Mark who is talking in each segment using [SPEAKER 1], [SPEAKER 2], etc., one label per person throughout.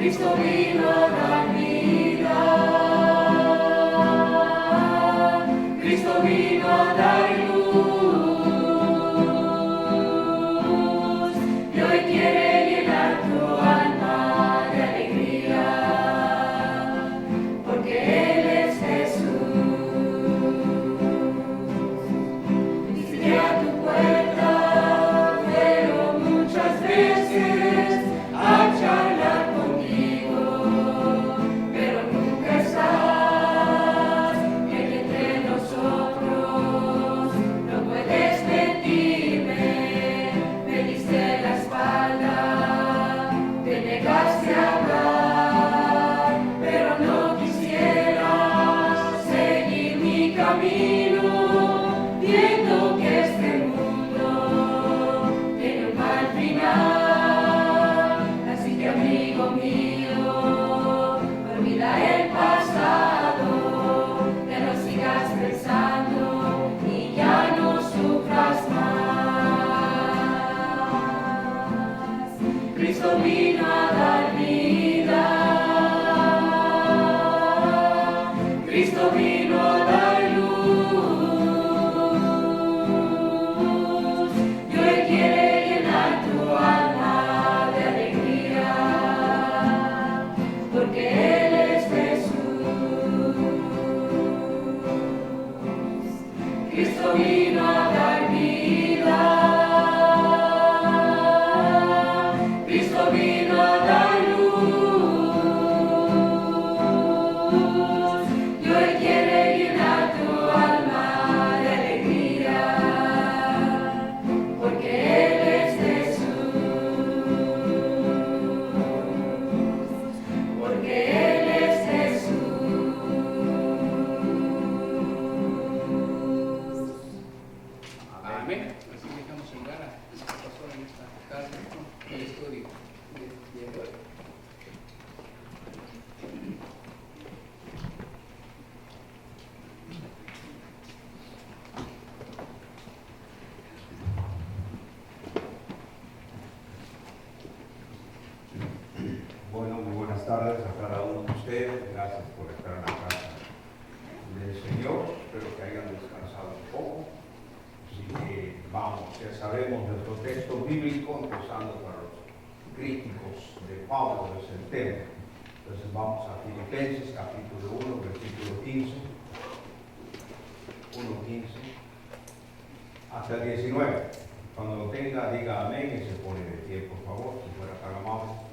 [SPEAKER 1] Cristo vino a dar vida, Cristo vino a dar luz, y hoy quiere llenar tu alma de alegría, porque Él es Jesús. Visité a tu puerta, pero muchas veces a charlar contigo, pero nunca estás, y aquí entre nosotros no puedes mentirme. Me diste la espalda, te negaste a hablar, pero no quisieras seguir mi camino, viendo que este mundo tiene un mal final. Así que, amigo mío, olvida el pasado, ya no sigas pensando y ya no sufras más. Cristo vino a dar vida, Cristo vino a dar luz, y hoy quiere llenar tu alma de alegría, porque Él es Jesús. Cristo vino a dar vida, Cristo vino a dar luz, y hoy quiere llenar tu alma de alegría, porque Él es Jesús, porque Él es Jesús.
[SPEAKER 2] Amén. Así que dejamos en gana lo que pasó en esta tarde con el estudio de hoy.
[SPEAKER 3] Bueno, muy buenas tardes a cada uno de ustedes. Gracias por estar en la casa del Señor. Espero que hayan descansado un poco. Así que vamos, ya sabemos nuestro texto bíblico, empezando para los críticos de Pablo, es el tema. Entonces vamos a Filipenses capítulo 1, versículo 15. 1:15 hasta el 19. Cuando lo tenga, diga amén y se pone de pie, por favor, si fuera tan amable.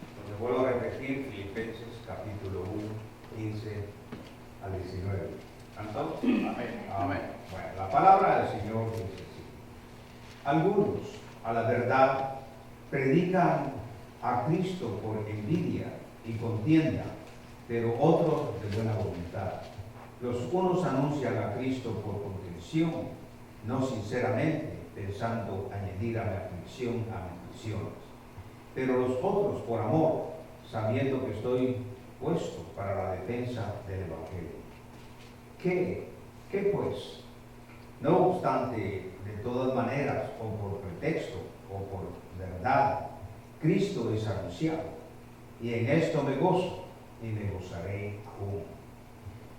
[SPEAKER 3] Entonces vuelvo a repetir, Filipenses capítulo 1, 15 al 19. ¿Cantamos?
[SPEAKER 2] Amén. Amén.
[SPEAKER 3] Bueno, la palabra del Señor dice así. Algunos, a la verdad, predican a Cristo por envidia y contienda, pero otros de buena voluntad. Los unos anuncian a Cristo por contención, no sinceramente, pensando añadir a mi aflicción a mis aflicciones. Pero los otros por amor, sabiendo que estoy puesto para la defensa del Evangelio. ¿Qué pues? No obstante, de todas maneras, o por pretexto, o por verdad, Cristo es anunciado, y en esto me gozo, y me gozaré aún.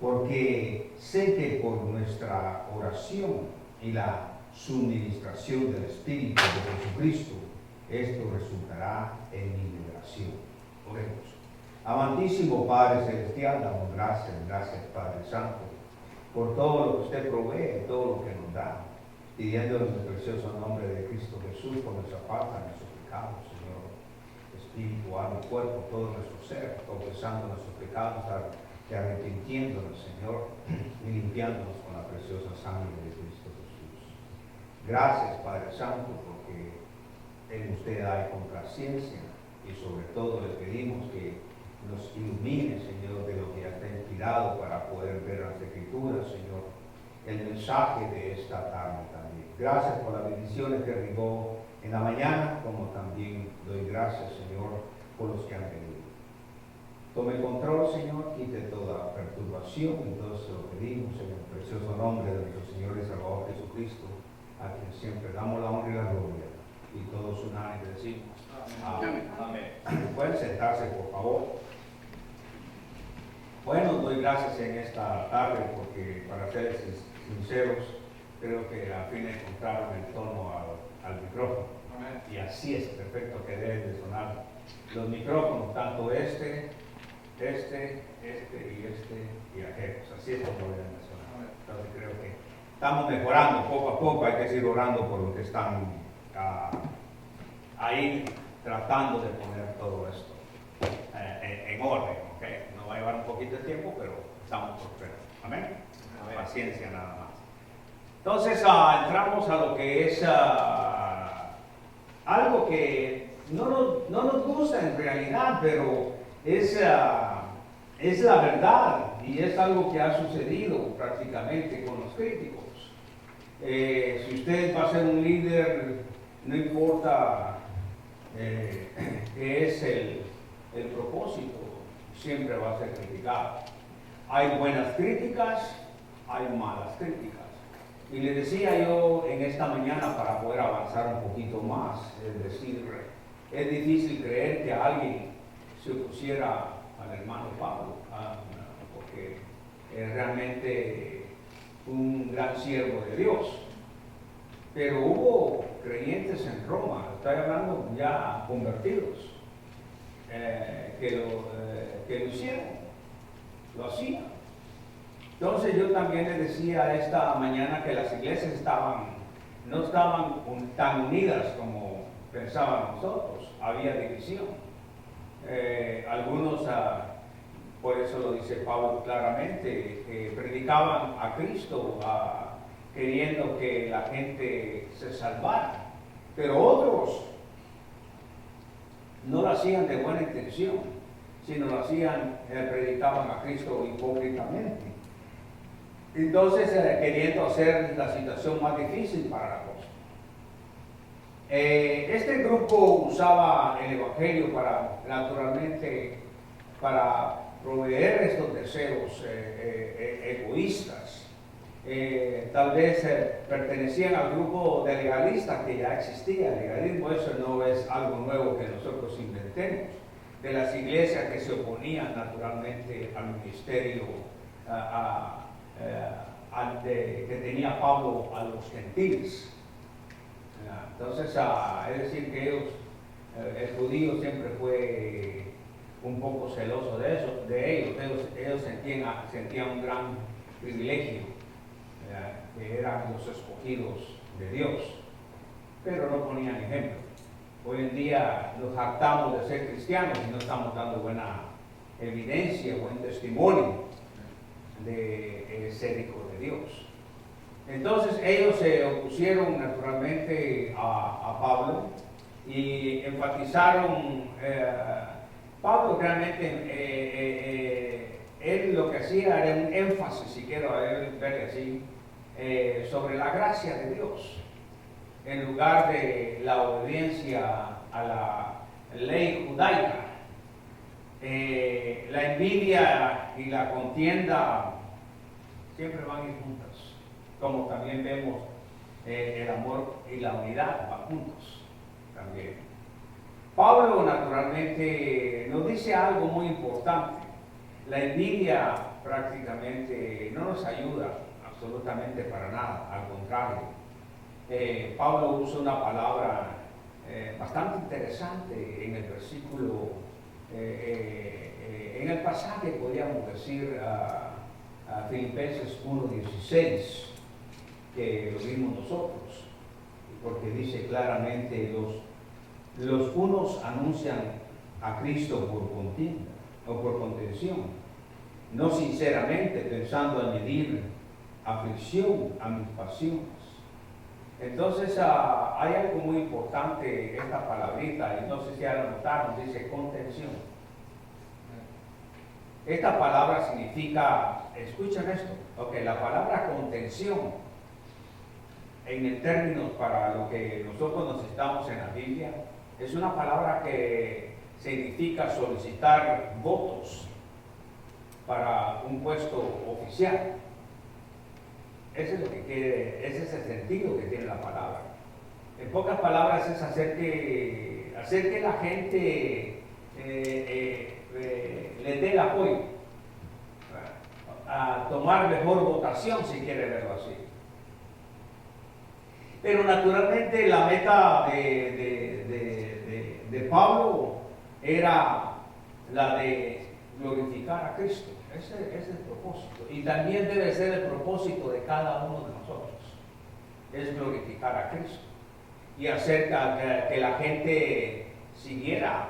[SPEAKER 3] Porque sé que por nuestra oración y la suministración del Espíritu de Jesucristo, esto resultará en mi liberación. Oremos. Amantísimo Padre Celestial, damos gracias Padre Santo, por todo lo que usted provee, todo lo que nos da, pidiendo en el precioso nombre de Cristo Jesús por nuestra falta, nuestros pecados, Señor, espíritu, alma y cuerpo, todo nuestro ser, confesando nuestros pecados, arrepintiéndonos, Señor, y limpiándonos con la preciosa sangre de Cristo Jesús. Gracias, Padre Santo, porque en usted hay complacencia, y sobre todo le pedimos que nos ilumine, Señor, de lo que ya está inspirado para poder ver las Escrituras, Señor, el mensaje de esta tarde también. Gracias por las bendiciones que derribó en la mañana, como también doy gracias, Señor, por los que han venido. Tome control, Señor, quite toda perturbación, entonces lo pedimos en el precioso nombre de nuestro Señor y Salvador Jesucristo, a quien siempre damos la honra y la gloria, y todos unánimes decimos amén.
[SPEAKER 2] Amén.
[SPEAKER 3] Bueno, Pueden sentarse, por favor. Bueno, doy gracias en esta tarde porque, para ser sinceros, creo que al fin encontraron el tono al micrófono.
[SPEAKER 2] Amén.
[SPEAKER 3] Y así es perfecto que deben de sonar los micrófonos, tanto este y aquellos. Así es como deben de sonar.
[SPEAKER 2] Amén.
[SPEAKER 3] Entonces creo que estamos mejorando poco a poco. Hay que seguir orando por los que están ahí tratando de poner todo esto en orden. ¿Okay? No va a llevar un poquito de tiempo, pero estamos por frente. Amén.
[SPEAKER 2] Amén.
[SPEAKER 3] Paciencia nada más. Entonces entramos a lo que es algo que no nos gusta en realidad, pero es la verdad y es algo que ha sucedido prácticamente con los críticos. Si usted va a ser un líder, no importa qué es el propósito, siempre va a ser criticado. Hay buenas críticas, hay malas críticas. Y le decía yo en esta mañana, para poder avanzar un poquito más, es decir, es difícil creer que alguien se opusiera al hermano Pablo, porque es realmente un gran siervo de Dios. Pero hubo creyentes en Roma, estoy hablando ya convertidos, que lo hicieron, lo hacían. Entonces yo también le decía esta mañana que las iglesias no estaban tan unidas como pensábamos nosotros, había división. Algunos, por eso lo dice Pablo claramente, predicaban a Cristo queriendo que la gente se salvara, pero otros no lo hacían de buena intención, sino lo hacían, predicaban a Cristo hipócritamente. Entonces, queriendo hacer la situación más difícil para la cosa. Este grupo usaba el Evangelio naturalmente, para proveer estos deseos egoístas. Tal vez pertenecían al grupo de legalistas que ya existía. El legalismo, eso no es algo nuevo que nosotros inventemos. De las iglesias que se oponían naturalmente al ministerio que tenía Pablo a los gentiles. Entonces, es decir, que el judío siempre fue un poco celoso de ellos. Ellos sentían un gran privilegio, que eran los escogidos de Dios, pero no ponían ejemplo. Hoy en día nos jactamos de ser cristianos y no estamos dando buena evidencia, buen testimonio de ser hijo de Dios. Entonces ellos se opusieron naturalmente a Pablo y enfatizaron. Pablo realmente, él lo que hacía era un énfasis, si quiero verle así, sobre la gracia de Dios, en lugar de la obediencia a la ley judaica. La envidia y la contienda siempre van a ir juntas, como también vemos el amor y la unidad van juntos también. Pablo naturalmente nos dice algo muy importante. La envidia prácticamente no nos ayuda absolutamente para nada, al contrario. Pablo usa una palabra bastante interesante en el versículo, en el pasaje, podríamos decir, a Filipenses 1:16, que lo vimos nosotros, porque dice claramente, los unos anuncian a Cristo por contienda o por contención, no sinceramente, pensando añadir aflicción a mis pasiones. Entonces hay algo muy importante, esta palabrita, y no sé si ya la notaron, dice contención. Esta palabra significa, escuchen esto, la palabra contención, en el término para lo que nosotros necesitamos en la Biblia, es una palabra que significa solicitar votos para un puesto oficial. Ese es lo que quiere, ese es el sentido que tiene la palabra. En pocas palabras es hacer que la gente les dé el apoyo a tomar mejor votación, si quiere verlo así. Pero naturalmente la meta de Pablo era la de glorificar a Cristo. Ese es el propósito. Y también debe ser el propósito de cada uno de nosotros. Es glorificar a Cristo y hacer que la gente siguiera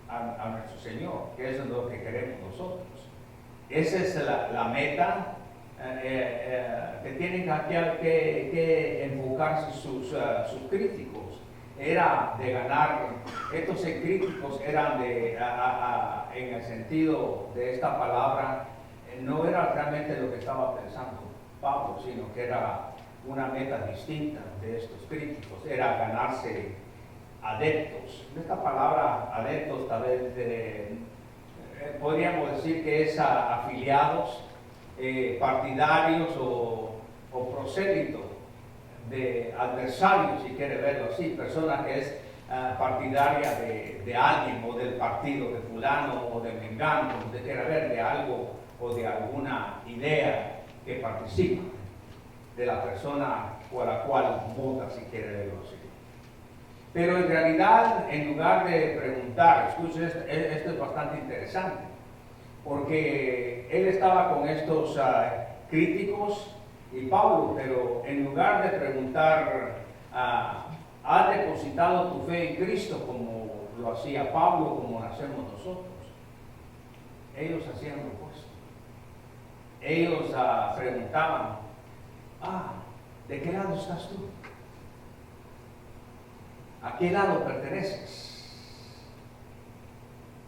[SPEAKER 3] a nuestro Señor, que eso es lo que queremos nosotros. Esa es la meta que tienen que enfocarse sus críticos. Era de ganar, estos críticos eran en el sentido de esta palabra, no era realmente lo que estaba pensando Pablo, sino que era una meta distinta de estos críticos, era ganarse adeptos. Esta palabra adeptos tal vez podríamos decir que es afiliados, partidarios o prosélitos de adversarios, si quiere verlo así, persona que es partidaria de alguien o del partido de fulano o de mengano, de quiere ver de algo o de alguna idea que participa de la persona por la cual vota, si quiere verlo así. Pero en realidad, en lugar de preguntar, escuche, esto es bastante interesante, porque él estaba con estos críticos y Pablo, pero en lugar de preguntar, ¿has depositado tu fe en Cristo como lo hacía Pablo, como lo hacemos nosotros? Ellos hacían lo opuesto. Ellos preguntaban, ¿de qué lado estás tú? ¿A qué lado perteneces?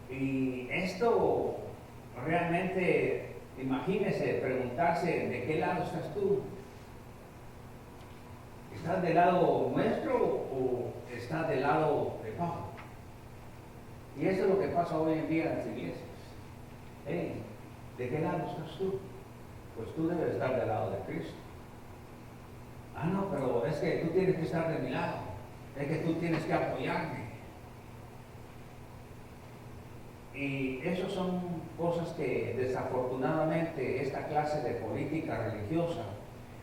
[SPEAKER 3] Y esto realmente, imagínese preguntarse, ¿de qué lado estás tú? ¿Estás del lado nuestro o estás del lado de Pablo? Y eso es lo que pasa hoy en día en las iglesias. Hey, ¿de qué lado estás tú? Pues tú debes estar del lado de Cristo. No, pero es que tú tienes que estar de mi lado. Es que tú tienes que apoyarme. Y esas son cosas que desafortunadamente esta clase de política religiosa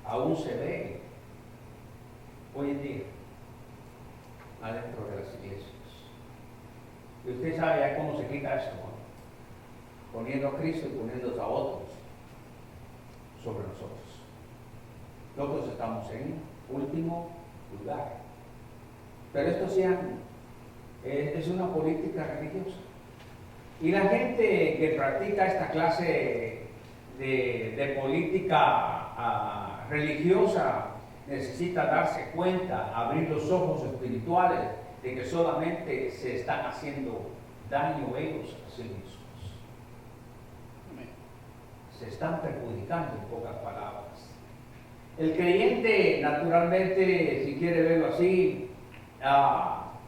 [SPEAKER 3] aún se ve hoy en día adentro de las iglesias. Y usted sabe ya cómo se quita esto, ¿no? Poniendo a Cristo y poniendo a otros sobre nosotros. Nosotros estamos en último lugar. Pero esto es una política religiosa. Y la gente que practica esta clase de política religiosa necesita darse cuenta, abrir los ojos espirituales de que solamente se están haciendo daño ellos a sí mismos. Se están perjudicando, en pocas palabras. El creyente, naturalmente, si quiere verlo así,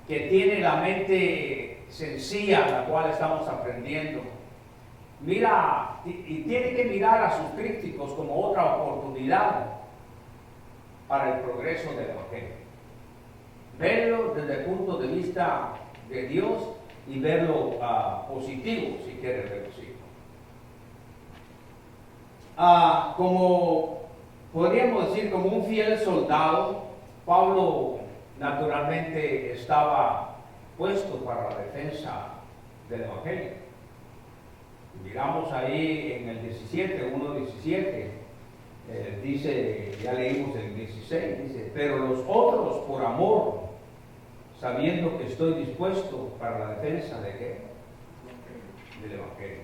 [SPEAKER 3] que tiene la mente sencilla, la cual estamos aprendiendo, mira y tiene que mirar a sus críticos como otra oportunidad para el progreso del Evangelio. Verlo desde el punto de vista de Dios y verlo positivo, si quiere verlo así. Como podríamos decir, como un fiel soldado, Pablo naturalmente estaba puesto para la defensa del Evangelio. Miramos ahí en el 17, 1:17, dice, ya leímos el 16, dice, pero los otros por amor, sabiendo que estoy dispuesto para la defensa de ¿qué? Del Evangelio.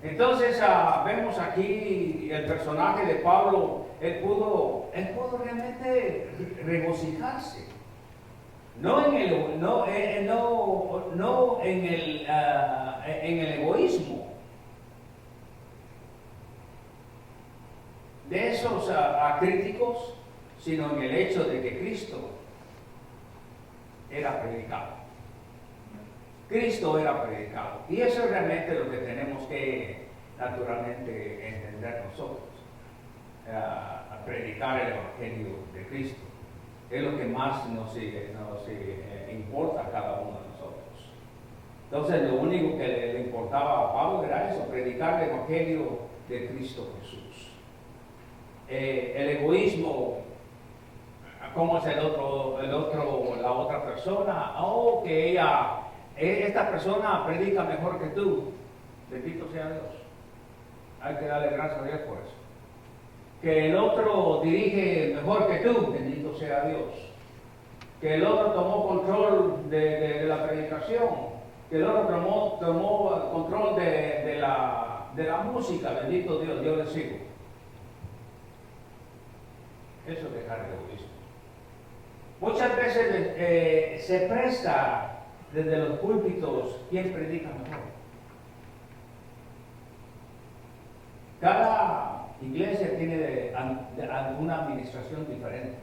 [SPEAKER 3] Entonces vemos aquí el personaje de Pablo, él pudo realmente regocijarse, no en el egoísmo de esos críticos, sino en el hecho de que Cristo era predicado. Cristo era predicado. Y eso es realmente lo que tenemos que naturalmente entender nosotros. A predicar el Evangelio de Cristo. Es lo que más nos importa a cada uno de nosotros. Entonces lo único que le importaba a Pablo era eso, predicar el Evangelio de Cristo Jesús. El egoísmo, ¿cómo es la otra persona? Oh, que esta persona predica mejor que tú. Bendito sea Dios. Hay que darle gracias a Dios por eso. Que el otro dirige mejor que tú. Bendito sea Dios. Que el otro tomó control de la predicación. Que el otro tomó control de la música. Bendito Dios, yo le sigo. Eso es dejar el egoísmo. Muchas veces se presta desde los púlpitos quién predica mejor. Cada iglesia tiene una administración diferente.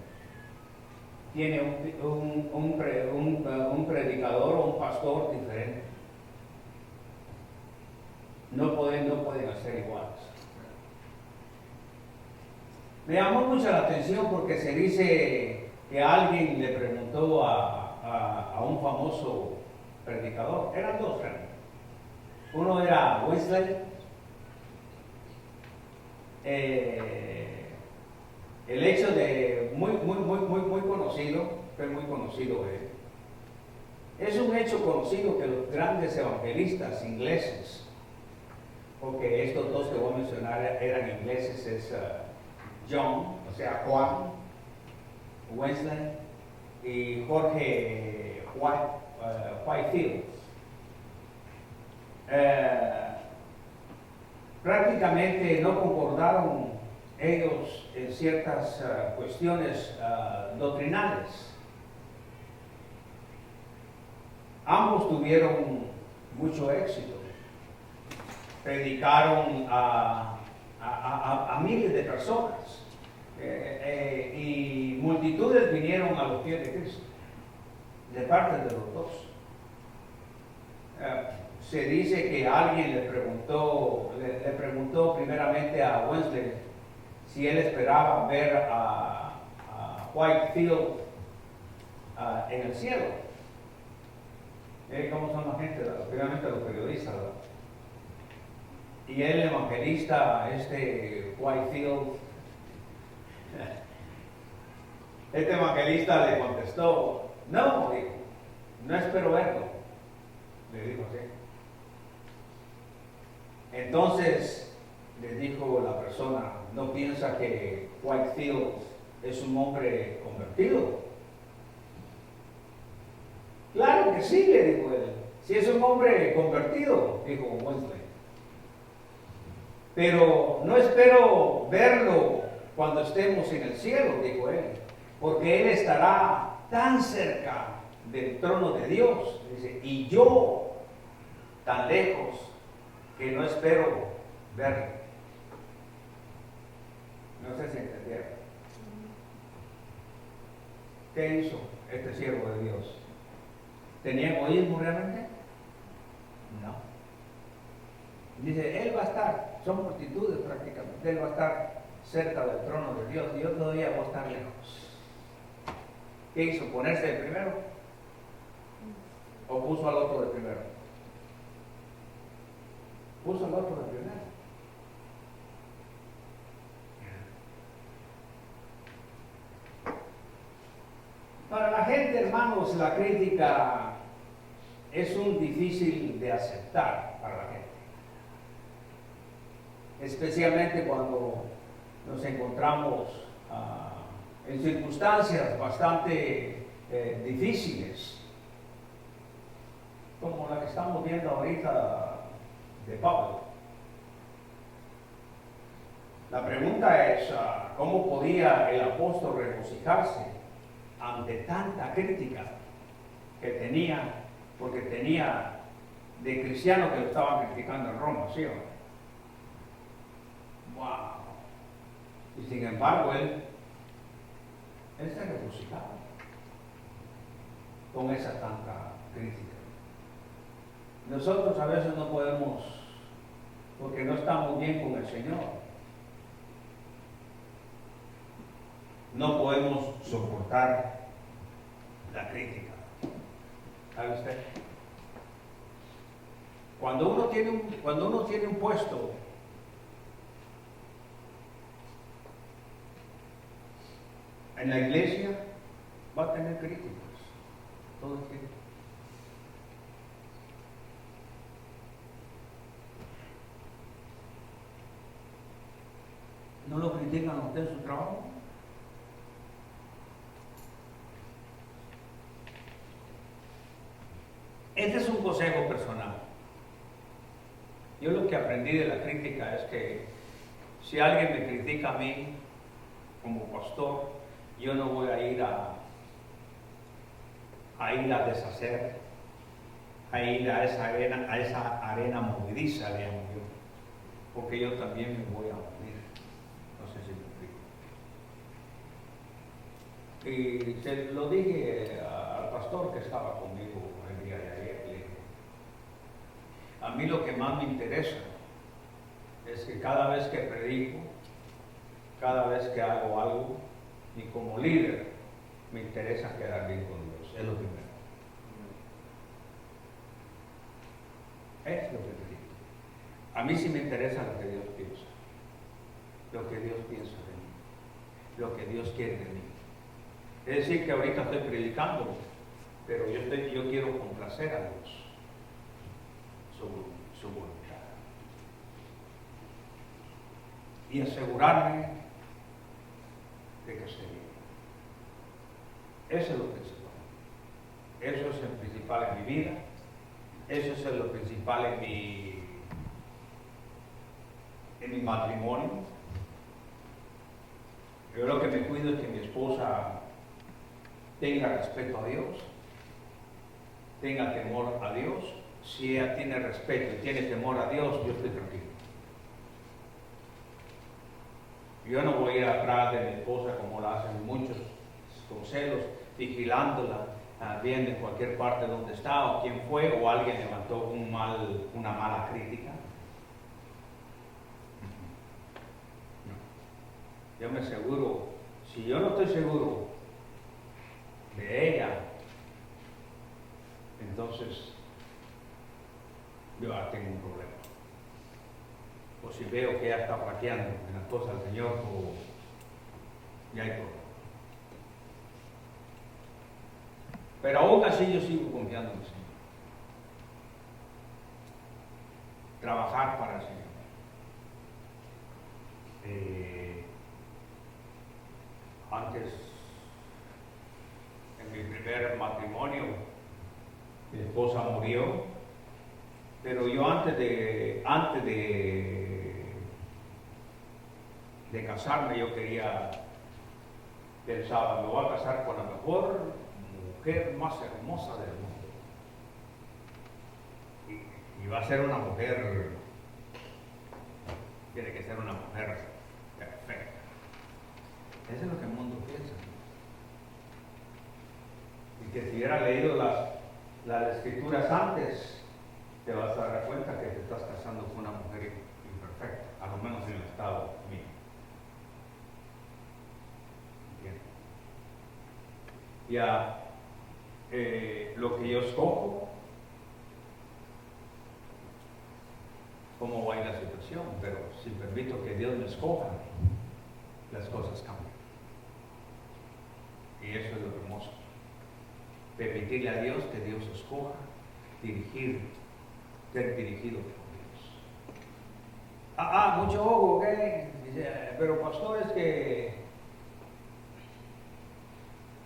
[SPEAKER 3] Tiene un predicador o un pastor diferente. No pueden hacer iguales. Me llamó mucho la atención porque se dice que alguien le preguntó a un famoso predicador, eran dos realmente. Uno era Wesley, el hecho de muy conocido, fue muy conocido él. Es un hecho conocido que los grandes evangelistas ingleses, porque estos dos que voy a mencionar eran ingleses, es John, o sea, Juan Wesley y Jorge Whitefield. Prácticamente no concordaron ellos en ciertas cuestiones doctrinales. Ambos tuvieron mucho éxito. Predicaron a miles de personas. Y multitudes vinieron a los pies de Cristo, de parte de los dos. Se dice que alguien le preguntó primeramente a Wesley si él esperaba ver a Whitefield en el cielo. ¿Cómo son la gente? Primeramente los periodistas, ¿verdad? Y el evangelista, Whitefield, este evangelista le contestó, no, dijo, no espero verlo. Le dijo así. Entonces le dijo la persona, ¿no piensa que Whitefield es un hombre convertido? Claro que sí, le dijo él. Si es un hombre convertido, dijo Wesley. Pero no espero verlo cuando estemos en el cielo, dijo él, porque él estará tan cerca del trono de Dios, dice, y yo tan lejos que no espero verlo. No sé si entendieron. ¿Qué hizo este siervo de Dios? ¿Tenía egoísmo realmente? No. Dice, él va a estar, son multitudes prácticamente, él va a estar cerca del trono de Dios y yo todavía voy a estar lejos. ¿Qué hizo? ¿Ponerse de primero? ¿O puso al otro de primero? Puso al otro de primero. Para la gente, hermanos, la crítica es un difícil de aceptar para la gente. Especialmente cuando nos encontramos en circunstancias bastante difíciles, como la que estamos viendo ahorita de Pablo. La pregunta es, ¿cómo podía el apóstol regocijarse ante tanta crítica que tenía, porque tenía de cristianos que lo estaban criticando en Roma, ¿sí o no? ¡Wow! Y sin embargo, él se regocijaba con esa tanta crítica. Nosotros a veces no podemos, porque no estamos bien con el Señor, no podemos soportar la crítica. ¿Sabe usted? Cuando uno tiene un puesto, en la iglesia, va a tener críticas todo el tiempo. ¿No lo critican a usted en su trabajo? Este es un consejo personal. Yo lo que aprendí de la crítica es que si alguien me critica a mí como pastor, yo no voy a ir a deshacer, a ir a esa arena movediza, le llamo yo, porque yo también me voy a morir. No sé si me explico. Y se lo dije al pastor que estaba conmigo el día de ayer. Le dije, a mí lo que más me interesa es que cada vez que predico, cada vez que hago algo, y como líder, me interesa quedar bien con Dios. Es lo primero. Es lo que te digo. A mí sí me interesa lo que Dios piensa. Lo que Dios piensa de mí. Lo que Dios quiere de mí. Es decir, que ahorita estoy predicando, pero yo quiero complacer a Dios. Su voluntad. Y asegurarme de que se vive. Eso es lo principal. Eso es el principal en mi vida. Eso es lo principal en mi matrimonio. Yo lo que me cuido es que mi esposa tenga respeto a Dios, tenga temor a Dios. Si ella tiene respeto y tiene temor a Dios, yo estoy tranquilo. Yo no voy a ir atrás de mi esposa como lo hacen muchos, con celos, vigilándola, viendo en cualquier parte donde está o quién fue, o alguien levantó una mala crítica. No. Yo me aseguro, si yo no estoy seguro de ella, entonces yo tengo un problema. O si veo que ella está flaqueando en las cosas del Señor, ya hay problema. Pero aún así yo sigo confiando en el Señor. Trabajar para el Señor. Antes, en mi primer matrimonio, mi esposa murió, pero yo antes de casarme, yo pensaba, me voy a casar con la mejor mujer más hermosa del mundo. Y va a ser una mujer, tiene que ser una mujer perfecta. Eso es lo que el mundo piensa. Y que si hubiera leído las escrituras antes, te vas a dar cuenta que te estás casando con una mujer imperfecta, a lo menos en el estado mío. ¿Entiendes? Ya lo que yo escojo, cómo va a ir la situación, pero si permito que Dios me escoja, las cosas cambian. Y eso es lo hermoso. Permitirle a Dios que Dios escoja, ser dirigido por Dios. Mucho ojo, ¿ok? Dice, pero pastor, es que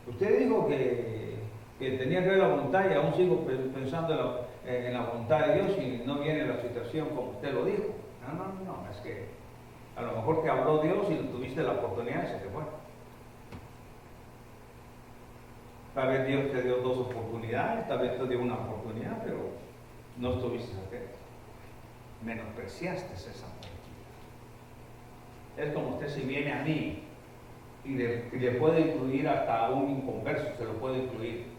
[SPEAKER 3] usted dijo que tenía que ver la voluntad y aún sigo pensando en la voluntad de Dios y no viene la situación como usted lo dijo. No, es que a lo mejor te habló Dios y tuviste la oportunidad y se te fue. Tal vez Dios te dio 2 oportunidades, tal vez te dio una oportunidad, pero no estuviste atento. Menospreciaste esa oportunidad. Es como usted si viene a mí y le puede incluir hasta un inconverso, se lo puede incluir.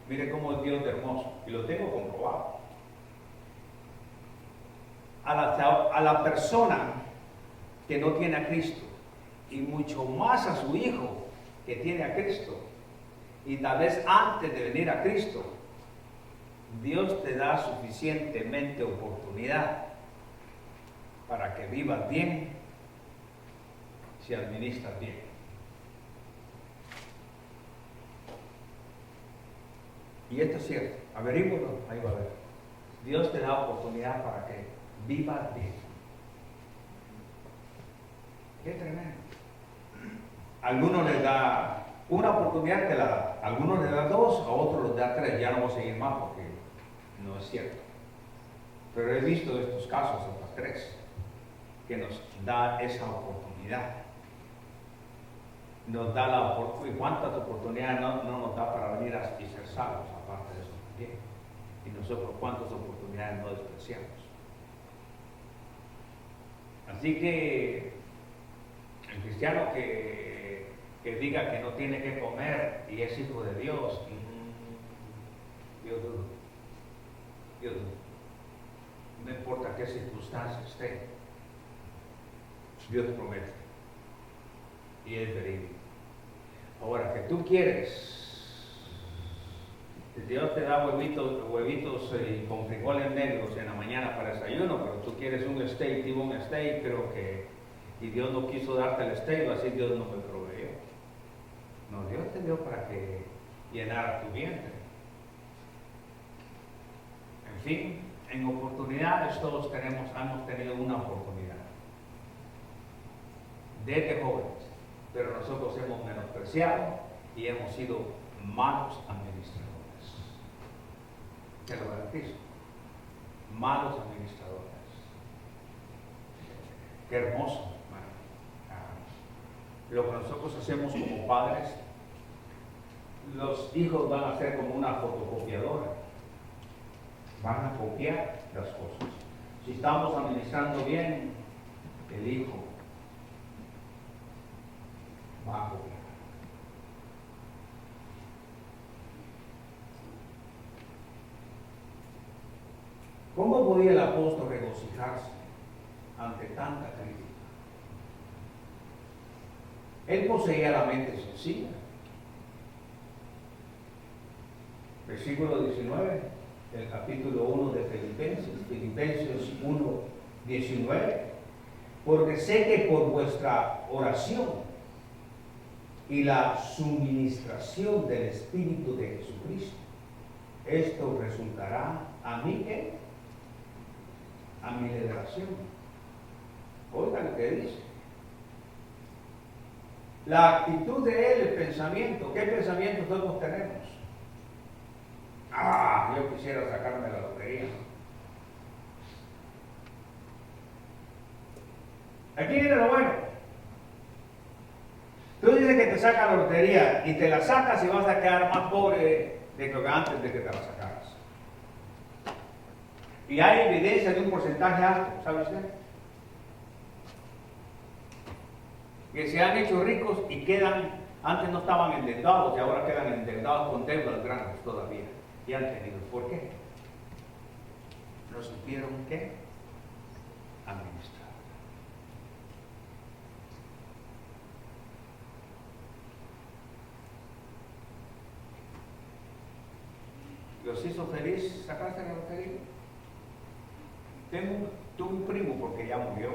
[SPEAKER 3] Mire cómo es Dios de hermoso, y lo tengo comprobado. A la persona que no tiene a Cristo, y mucho más a su hijo que tiene a Cristo, y tal vez antes de venir a Cristo, Dios te da suficientemente oportunidad para que vivas bien si administras bien. Y esto es cierto, averígualo, ahí va a ver. Dios te da oportunidad para que vivas bien. Qué tremendo. Algunos les da una oportunidad, te la da. Algunos les da dos, a otros les da tres. Ya no voy a seguir más porque no es cierto. Pero he visto estos casos, hasta tres, que nos da esa oportunidad. Nos da la oportunidad. ¿Y cuántas oportunidades no nos da para venir y ser salvos, aparte de eso también? Y nosotros, ¿cuántas oportunidades no despreciamos? Así que el cristiano que diga que no tiene que comer y es hijo de Dios, yo dudo. No importa qué circunstancia esté, Dios promete y es verídico. Ahora, que tú quieres, Dios te da huevitos con frijoles negros en la mañana para desayuno, pero tú quieres un steak, digo un steak, y Dios no quiso darte el steak, así Dios no me proveyó. No, Dios te dio para que llenara tu vientre. En fin, en oportunidades todos hemos tenido una oportunidad. Desde jóvenes, pero nosotros hemos menospreciado y hemos sido malos administradores. Te lo garantizo. Malos administradores. Qué hermoso. Lo que nosotros hacemos como padres, los hijos van a ser como una fotocopiadora. Van a copiar las cosas. Si estamos administrando bien, el hijo va a copiar. ¿Cómo podía el apóstol regocijarse ante tanta crítica? Él poseía la mente sencilla. Versículo 19, del capítulo 1 de Filipenses 1, 19. Porque sé que por vuestra oración y la suministración del Espíritu de Jesucristo, esto resultará a mí, ¿qué? A mi liberación. Oigan lo que dice. La actitud de él, el pensamiento. ¿Qué pensamientos todos tenemos? Yo quisiera sacarme la lotería. Aquí viene lo bueno. Tú dices que te sacas la lotería y te la sacas y vas a quedar más pobre de lo que antes de que te la sacaras. Y hay evidencia de un porcentaje alto, ¿sabe usted? Que se han hecho ricos y antes no estaban endeudados y ahora quedan endeudados con deudas grandes todavía. Y han tenido. ¿Por qué? No supieron qué administrar. ¿Los hizo feliz sacarse la lotería? Tuve un primo, porque ya murió,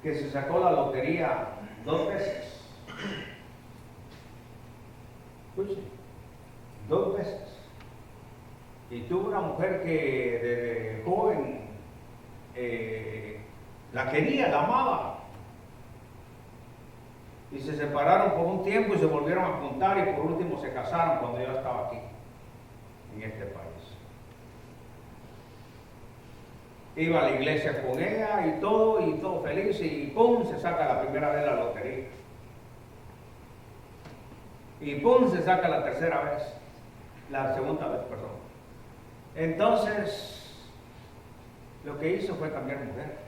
[SPEAKER 3] que se sacó la lotería 2 veces. Escuche, 2 veces. Y tuvo una mujer que desde joven la quería, la amaba. Y se separaron por un tiempo y se volvieron a juntar y por último se casaron cuando yo estaba aquí, en este país. Iba a la iglesia con ella y todo feliz, y ¡pum! Se saca la primera vez la lotería. Y ¡pum! Se saca la segunda vez, perdón. Entonces, lo que hizo fue cambiar mujer.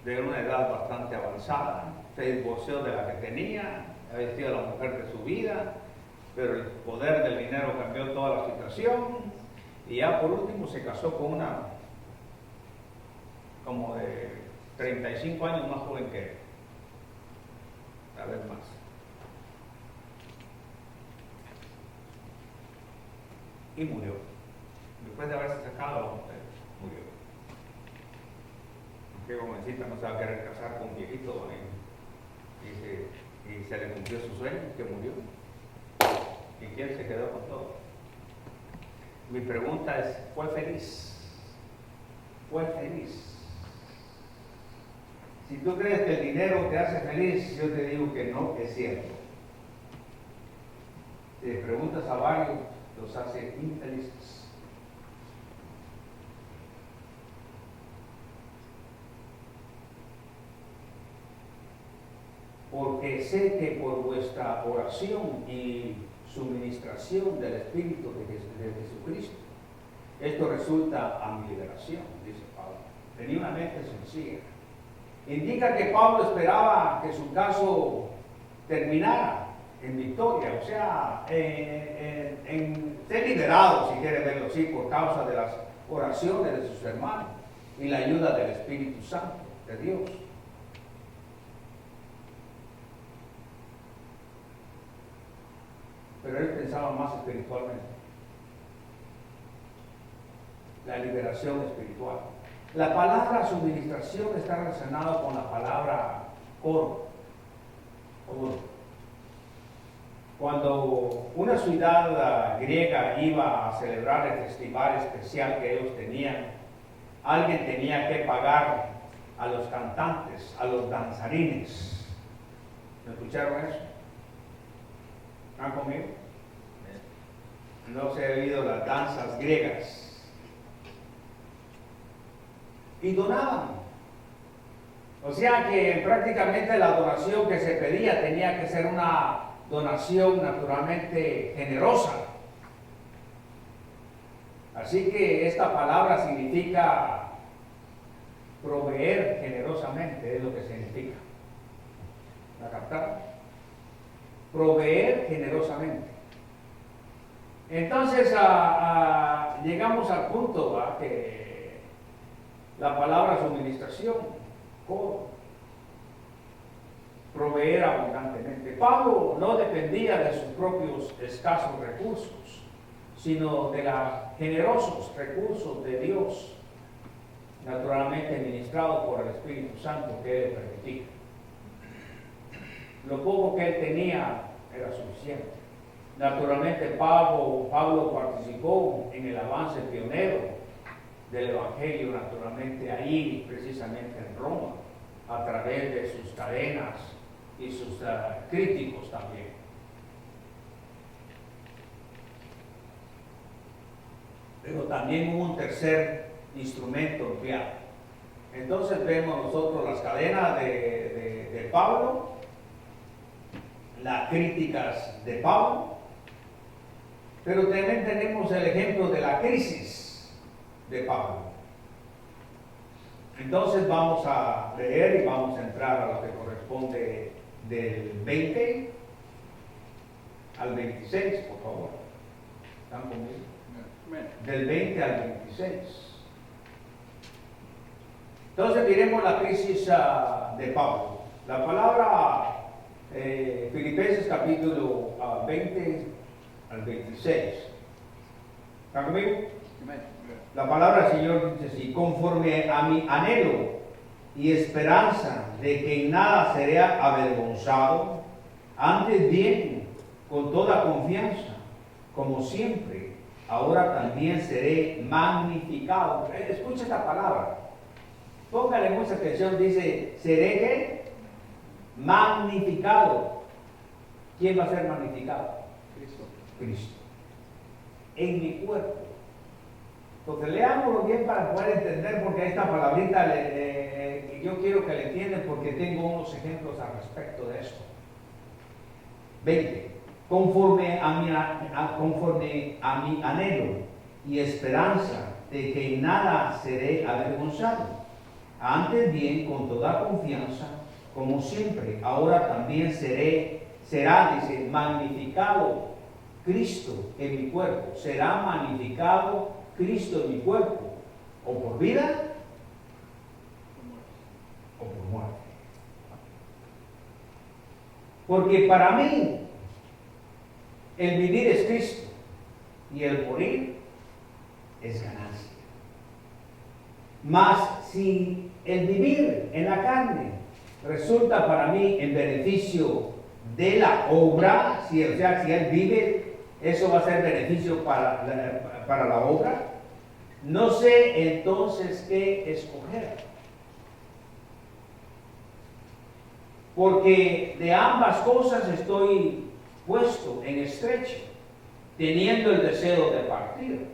[SPEAKER 3] De una edad bastante avanzada, se divorció de la que tenía, había sido la mujer de su vida, pero el poder del dinero cambió toda la situación. Y ya por último se casó con una como de 35 años más joven que él. A ver más. y murió. Después de haberse sacado a la mujer, murió. Qué jovencita no se va a querer casar con un viejito y se le cumplió su sueño, que murió. ¿Y quién se quedó con todo? Mi pregunta es, ¿fue feliz? ¿Fue feliz? Si tú crees que el dinero te hace feliz, yo te digo que no es cierto. Si le preguntas a varios, los hace infelices. Porque sé que por vuestra oración y suministración del Espíritu de Jesucristo, esto resulta a mi liberación, dice Pablo. Tenía una mente sencilla. Indica que Pablo esperaba que su caso terminara en victoria, o sea, en ser liberado, si quiere verlo así, por causa de las oraciones de sus hermanos y la ayuda del Espíritu Santo de Dios. Pero él pensaba más espiritualmente. La liberación espiritual. La palabra suministración está relacionada con la palabra coro. Cuando una ciudad griega iba a celebrar el festival especial que ellos tenían, alguien tenía que pagar a los cantantes, a los danzarines. ¿Me escucharon eso? ¿Están conmigo? No se ha oído las danzas griegas. Y donaban. O sea que prácticamente la donación que se pedía tenía que ser una donación naturalmente generosa. Así que esta palabra significa proveer generosamente, es lo que significa. ¿La captaron? Proveer generosamente. Entonces llegamos al punto que la palabra suministración, coro, proveer abundantemente. Pablo no dependía de sus propios escasos recursos, sino de los generosos recursos de Dios, naturalmente ministrados por el Espíritu Santo que él permitía. Lo poco que él tenía era suficiente. Naturalmente Pablo participó en el avance pionero del Evangelio, naturalmente ahí, precisamente en Roma, a través de sus cadenas y sus críticos también. Pero también hubo un tercer instrumento empleado. Entonces vemos nosotros las cadenas de Pablo, las críticas de Pablo, pero también tenemos el ejemplo de la crisis de Pablo. Entonces vamos a leer y vamos a entrar a lo que corresponde del 20 al 26, por favor. ¿Están conmigo? Del 20 al 26. Entonces miremos la crisis de Pablo. La palabra Filipenses capítulo 20 al 26. ¿Están conmigo? La palabra del Señor dice así: conforme a mi anhelo y esperanza de que en nada seré avergonzado, antes bien, con toda confianza, como siempre, ahora también seré magnificado. Escucha esta palabra. Póngale mucha atención, dice, seré ¿qué? Magnificado. ¿Quién va a ser magnificado?
[SPEAKER 2] Cristo.
[SPEAKER 3] Cristo. En mi cuerpo. Entonces leámoslo bien para poder entender, porque esta palabrita yo quiero que le entiendan, porque tengo unos ejemplos al respecto de esto. 20. Conforme a mi anhelo y esperanza de que en nada seré avergonzado, antes bien, con toda confianza, como siempre, ahora también será, dice, magnificado Cristo en mi cuerpo. Será magnificado Cristo en mi cuerpo, o por vida, o por muerte. Porque para mí, el vivir es Cristo y el morir es ganancia. Mas si el vivir en la carne resulta para mí en beneficio de la obra, si él vive, eso va a ser beneficio para la obra, no sé entonces qué escoger. Porque de ambas cosas estoy puesto en estrecho, teniendo el deseo de partir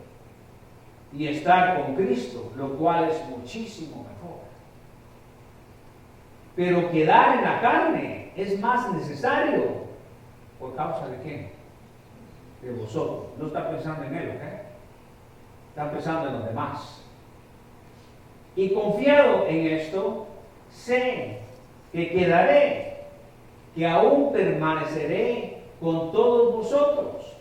[SPEAKER 3] y estar con Cristo, lo cual es muchísimo mejor. Pero quedar en la carne es más necesario. ¿Por causa de quién? De vosotros. No está pensando en él, ¿ok? Está pensando en los demás. Y confiado en esto, sé que quedaré, que aún permaneceré con todos vosotros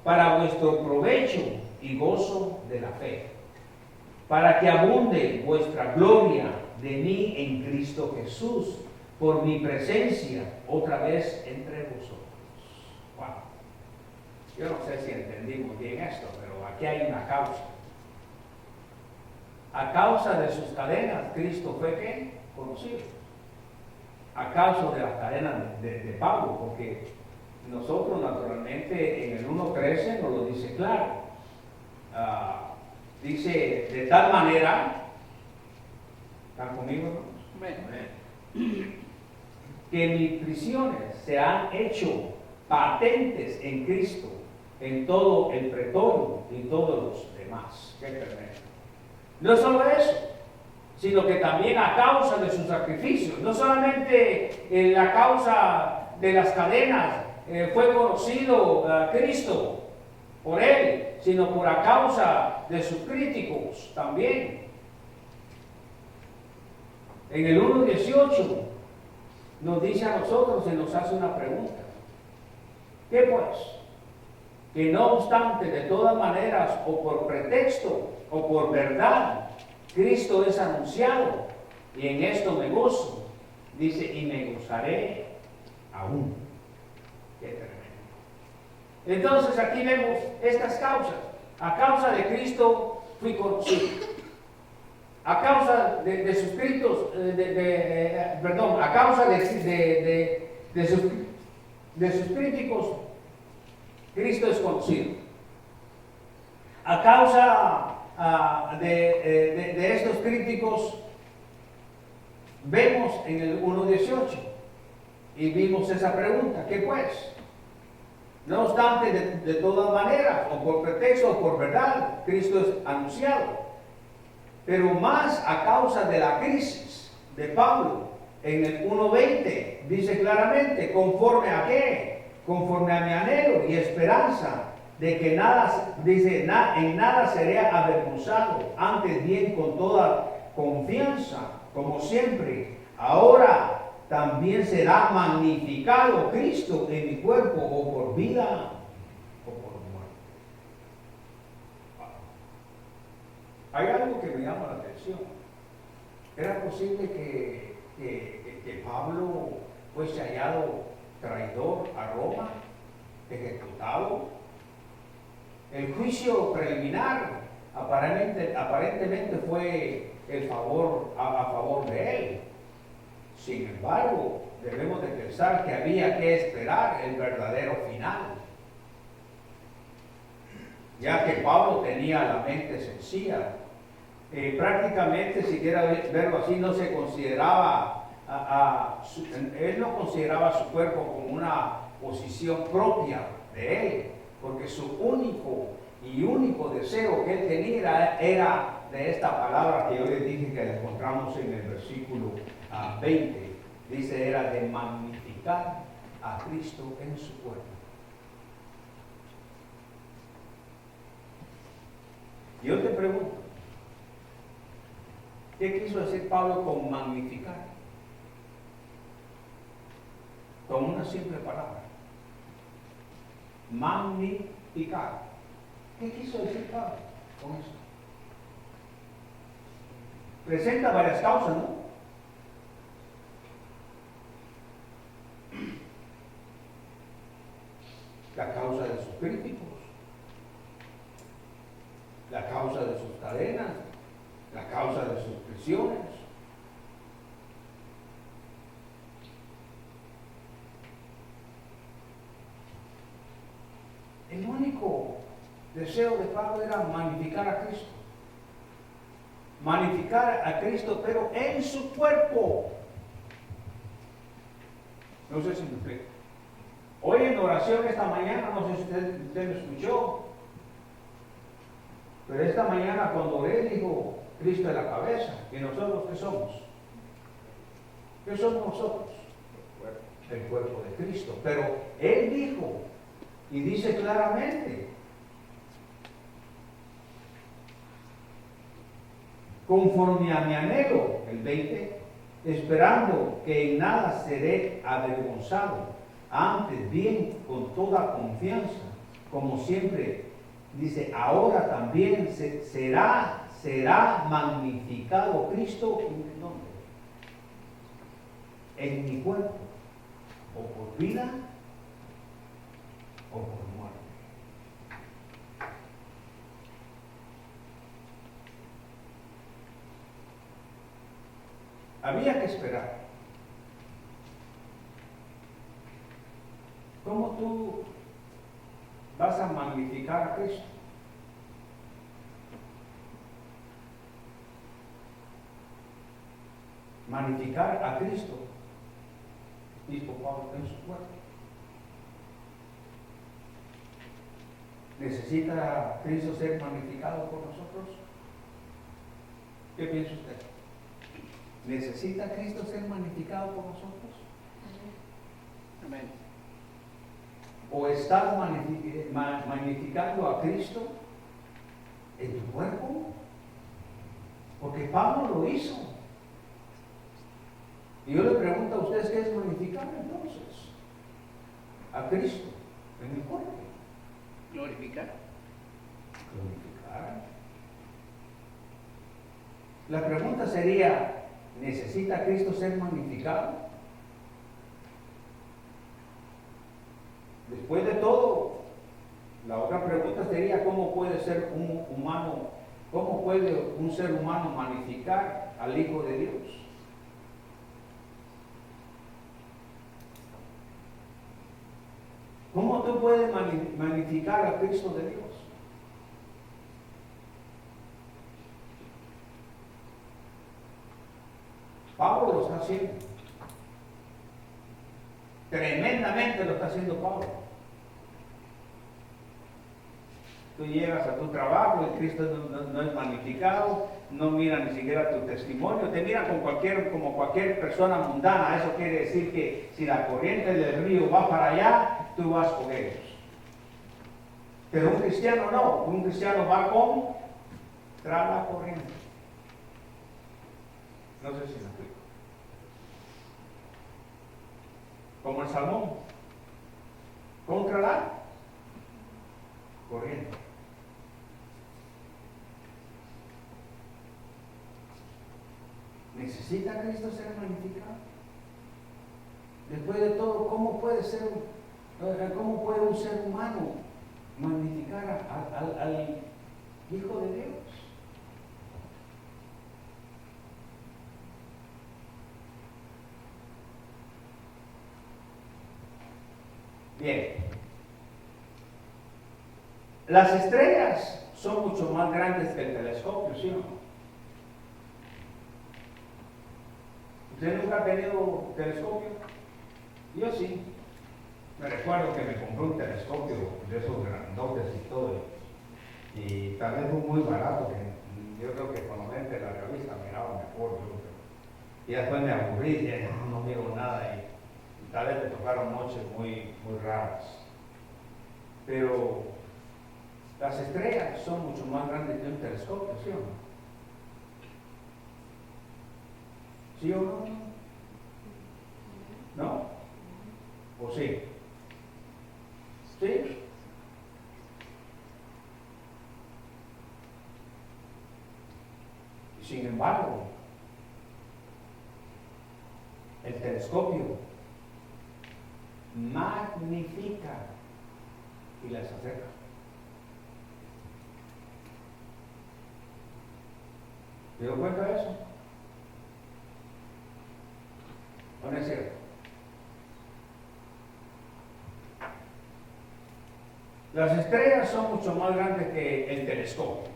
[SPEAKER 3] para vuestro provecho y gozo de la fe, para que abunde vuestra gloria de mí en Cristo Jesús, por mi presencia otra vez entre vosotros. Wow. Yo no sé si entendimos bien esto, pero aquí hay una causa. A causa de sus cadenas, Cristo fue ¿qué? Conocido. A causa de las cadenas de Pablo, porque nosotros naturalmente en el 1.13 nos lo dice claro. Dice, de tal manera, ¿están conmigo, hermanos? Que mis prisiones se han hecho patentes en Cristo, en todo el pretorio y todos los demás. Qué tremendo. No solo eso, sino que también a causa de sus sacrificios, no solamente en la causa de las cadenas fue conocido Cristo por él, sino por a causa de sus críticos también. En el 1.18 nos dice a nosotros y nos hace una pregunta. ¿Qué pues? Que no obstante, de todas maneras, o por pretexto, o por verdad, Cristo es anunciado, y en esto me gozo. Dice, y me gozaré aún. Qué tremendo. Entonces aquí vemos estas causas. A causa de Cristo fui conocido. A causa de sus críticos, a causa de sus críticos, Cristo es conocido. A causa de estos críticos, vemos en el 1.18 y vimos esa pregunta, ¿qué pues? No obstante, de todas maneras, o por pretexto o por verdad, Cristo es anunciado. Pero más a causa de la crisis de Pablo, en el 1.20 dice claramente, ¿conforme a qué? Conforme a mi anhelo y esperanza de que nada, dice, en nada seré avergonzado, antes bien con toda confianza, como siempre, ahora también será magnificado Cristo en mi cuerpo, o por vida o por muerte. Hay algo que me llama la atención. ¿Era posible que Pablo fuese hallado traidor a Roma, ejecutado? El juicio preliminar aparentemente fue a favor de él. Sin embargo, debemos de pensar que había que esperar el verdadero final, ya que Pablo tenía la mente sencilla. Prácticamente, si quiera verlo así, no se consideraba, él no consideraba su cuerpo como una posición propia de él, porque su único deseo que él tenía era de esta palabra que yo les dije que la encontramos en el versículo 20, dice, era de magnificar a Cristo en su cuerpo. Yo te pregunto, ¿qué quiso decir Pablo con magnificar? Con una simple palabra. Magnificar. ¿Qué quiso decir Pablo con eso? Presenta varias causas, ¿no? La causa de sus críticos, la causa de sus cadenas, la causa de sus prisiones. El único deseo de Pablo era magnificar a Cristo. Magnificar a Cristo, pero en su cuerpo. No sé si me explico. Hoy en oración esta mañana, no sé si usted me escuchó, pero esta mañana cuando oré dijo, Cristo es la cabeza, ¿y nosotros qué somos? ¿Qué somos nosotros? El cuerpo de Cristo. Pero Él dijo, y dice claramente, conforme a mi anhelo, el 20, esperando que en nada seré avergonzado, antes bien con toda confianza, como siempre, dice, ahora también será magnificado Cristo en mi nombre, en mi cuerpo, o por vida o por muerte. Había que esperar. ¿Cómo tú vas a magnificar a Cristo? Magnificar a Cristo, dijo Pablo, en su cuerpo. ¿Necesita Cristo ser magnificado por nosotros? ¿Qué piensa usted? ¿Necesita Cristo ser magnificado por nosotros?
[SPEAKER 2] Amén.
[SPEAKER 3] ¿O estás magnificando a Cristo en tu cuerpo? Porque Pablo lo hizo. Y yo le pregunto a ustedes, ¿qué es magnificar entonces? A Cristo en mi cuerpo.
[SPEAKER 2] Glorificar.
[SPEAKER 3] Glorificar. La pregunta sería, ¿necesita Cristo ser magnificado? Después de todo, la otra pregunta sería, ¿cómo puede ser un humano, cómo puede un ser humano magnificar al Hijo de Dios? ¿Cómo tú puedes magnificar a Cristo de Dios? Pablo lo está haciendo. Tremendamente lo está haciendo Pablo. Tú llegas a tu trabajo y Cristo no es magnificado, no mira ni siquiera tu testimonio, te mira como cualquier persona mundana. Eso quiere decir que si la corriente del río va para allá, tú vas con ellos. Pero un cristiano no, un cristiano va contra la corriente. No sé si me explico. Como el salmón, contra la corriente. ¿Necesita Cristo ser magnificado? Después de todo, ¿cómo puede un ser humano magnificar al Hijo de Dios? Bien. Las estrellas son mucho más grandes que el telescopio, ¿sí o no? ¿Usted nunca ha tenido telescopio? Yo sí. Me recuerdo que me compré un telescopio de esos grandotes y todo. Y tal vez fue muy barato, que yo creo que con los lentes de la revista miraba mejor. Y después me aburrí y dije, no miro nada. Y tal vez me tocaron noches muy raras. Pero las estrellas son mucho más grandes que un telescopio, ¿sí o no? ¿Sí o no? ¿No? ¿O sí? ¿Sí? Y sin embargo, el telescopio magnifica y las acerca. ¿Se dio cuenta de eso? ¿O no es cierto? Las estrellas son mucho más grandes que el telescopio.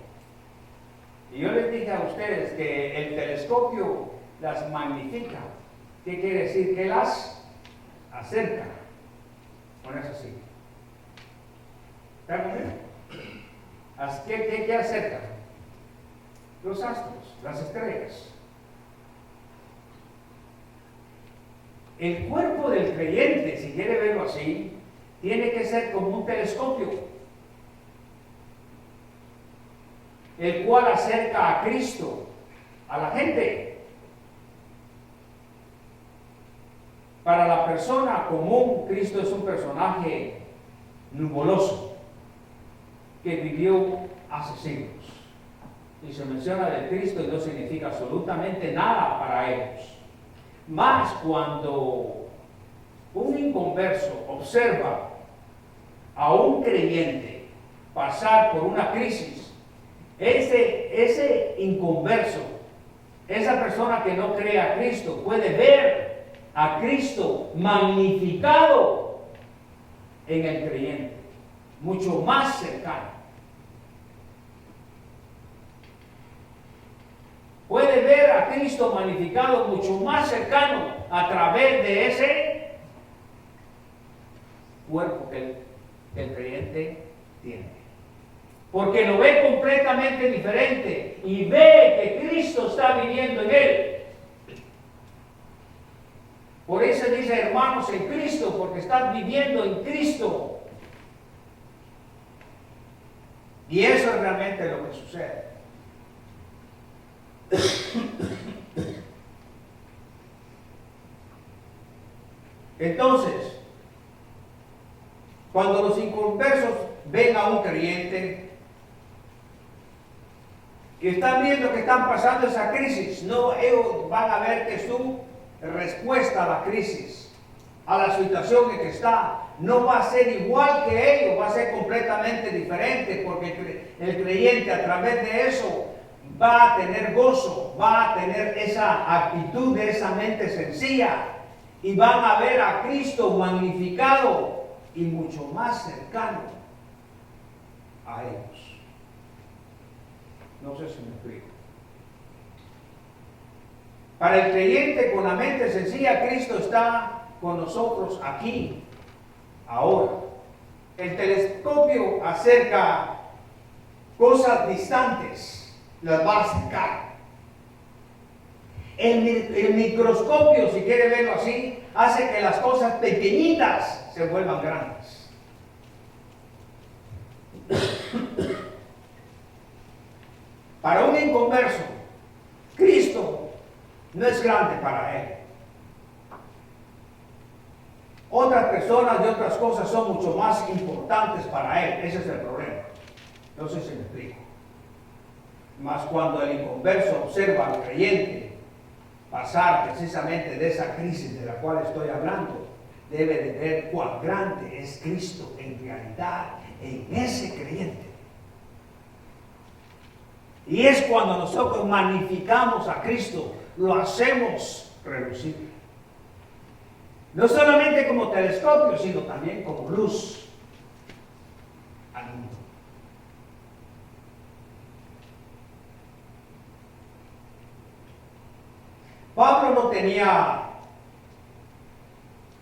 [SPEAKER 3] Y yo les dije a ustedes que el telescopio las magnifica. ¿Qué quiere decir? Que las acerca. ¿O no es así? ¿Está conmigo? ¿Qué acerca? Los astros, las estrellas. El cuerpo del creyente, si quiere verlo así, tiene que ser como un telescopio, el cual acerca a Cristo a la gente. Para la persona común, Cristo es un personaje nubuloso que vivió hace siglos. Y se menciona de Cristo y no significa absolutamente nada para ellos. Más cuando un inconverso observa a un creyente pasar por una crisis, ese inconverso, esa persona que no cree a Cristo, puede ver a Cristo magnificado en el creyente, mucho más cercano. Puede ver a Cristo magnificado mucho más cercano a través de ese cuerpo que el creyente tiene. Porque lo ve completamente diferente y ve que Cristo está viviendo en él. Por eso dice hermanos en Cristo, porque estás viviendo en Cristo. Y eso es realmente lo que sucede. Entonces, cuando los inconversos ven a un creyente y están viendo que están pasando esa crisis, no ellos van a ver que su respuesta a la crisis, a la situación en que está, no va a ser igual que ellos, va a ser completamente diferente, porque el creyente a través de eso va a tener gozo, va a tener esa actitud de esa mente sencilla y van a ver a Cristo magnificado y mucho más cercano a ellos. No sé si me explico. Para el creyente con la mente sencilla, Cristo está con nosotros aquí, ahora. El telescopio acerca cosas distantes, las va a acercar. El microscopio, si quiere verlo así, hace que las cosas pequeñitas se vuelvan grandes. Para un inconverso, Cristo no es grande para él. Otras personas y otras cosas son mucho más importantes para él. Ese es el problema. No sé si me explico. Mas cuando el inconverso observa al creyente pasar precisamente de esa crisis de la cual estoy hablando, debe de ver cuán grande es Cristo en realidad en ese creyente. Y es cuando nosotros magnificamos a Cristo, lo hacemos relucir. No solamente como telescopio, sino también como luz al mundo. Pablo no tenía,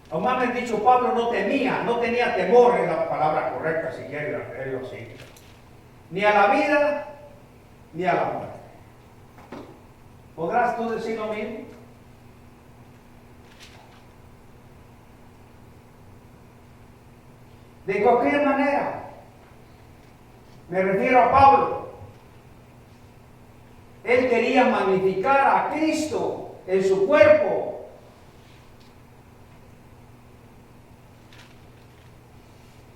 [SPEAKER 3] o más bien dicho, Pablo no temía, no tenía temor, en la palabra correcta, si quiere leerlo así, ni a la vida, ni a la muerte. ¿Podrás tú decir lo mismo? De cualquier manera, me refiero a Pablo. Él quería magnificar a Cristo en su cuerpo.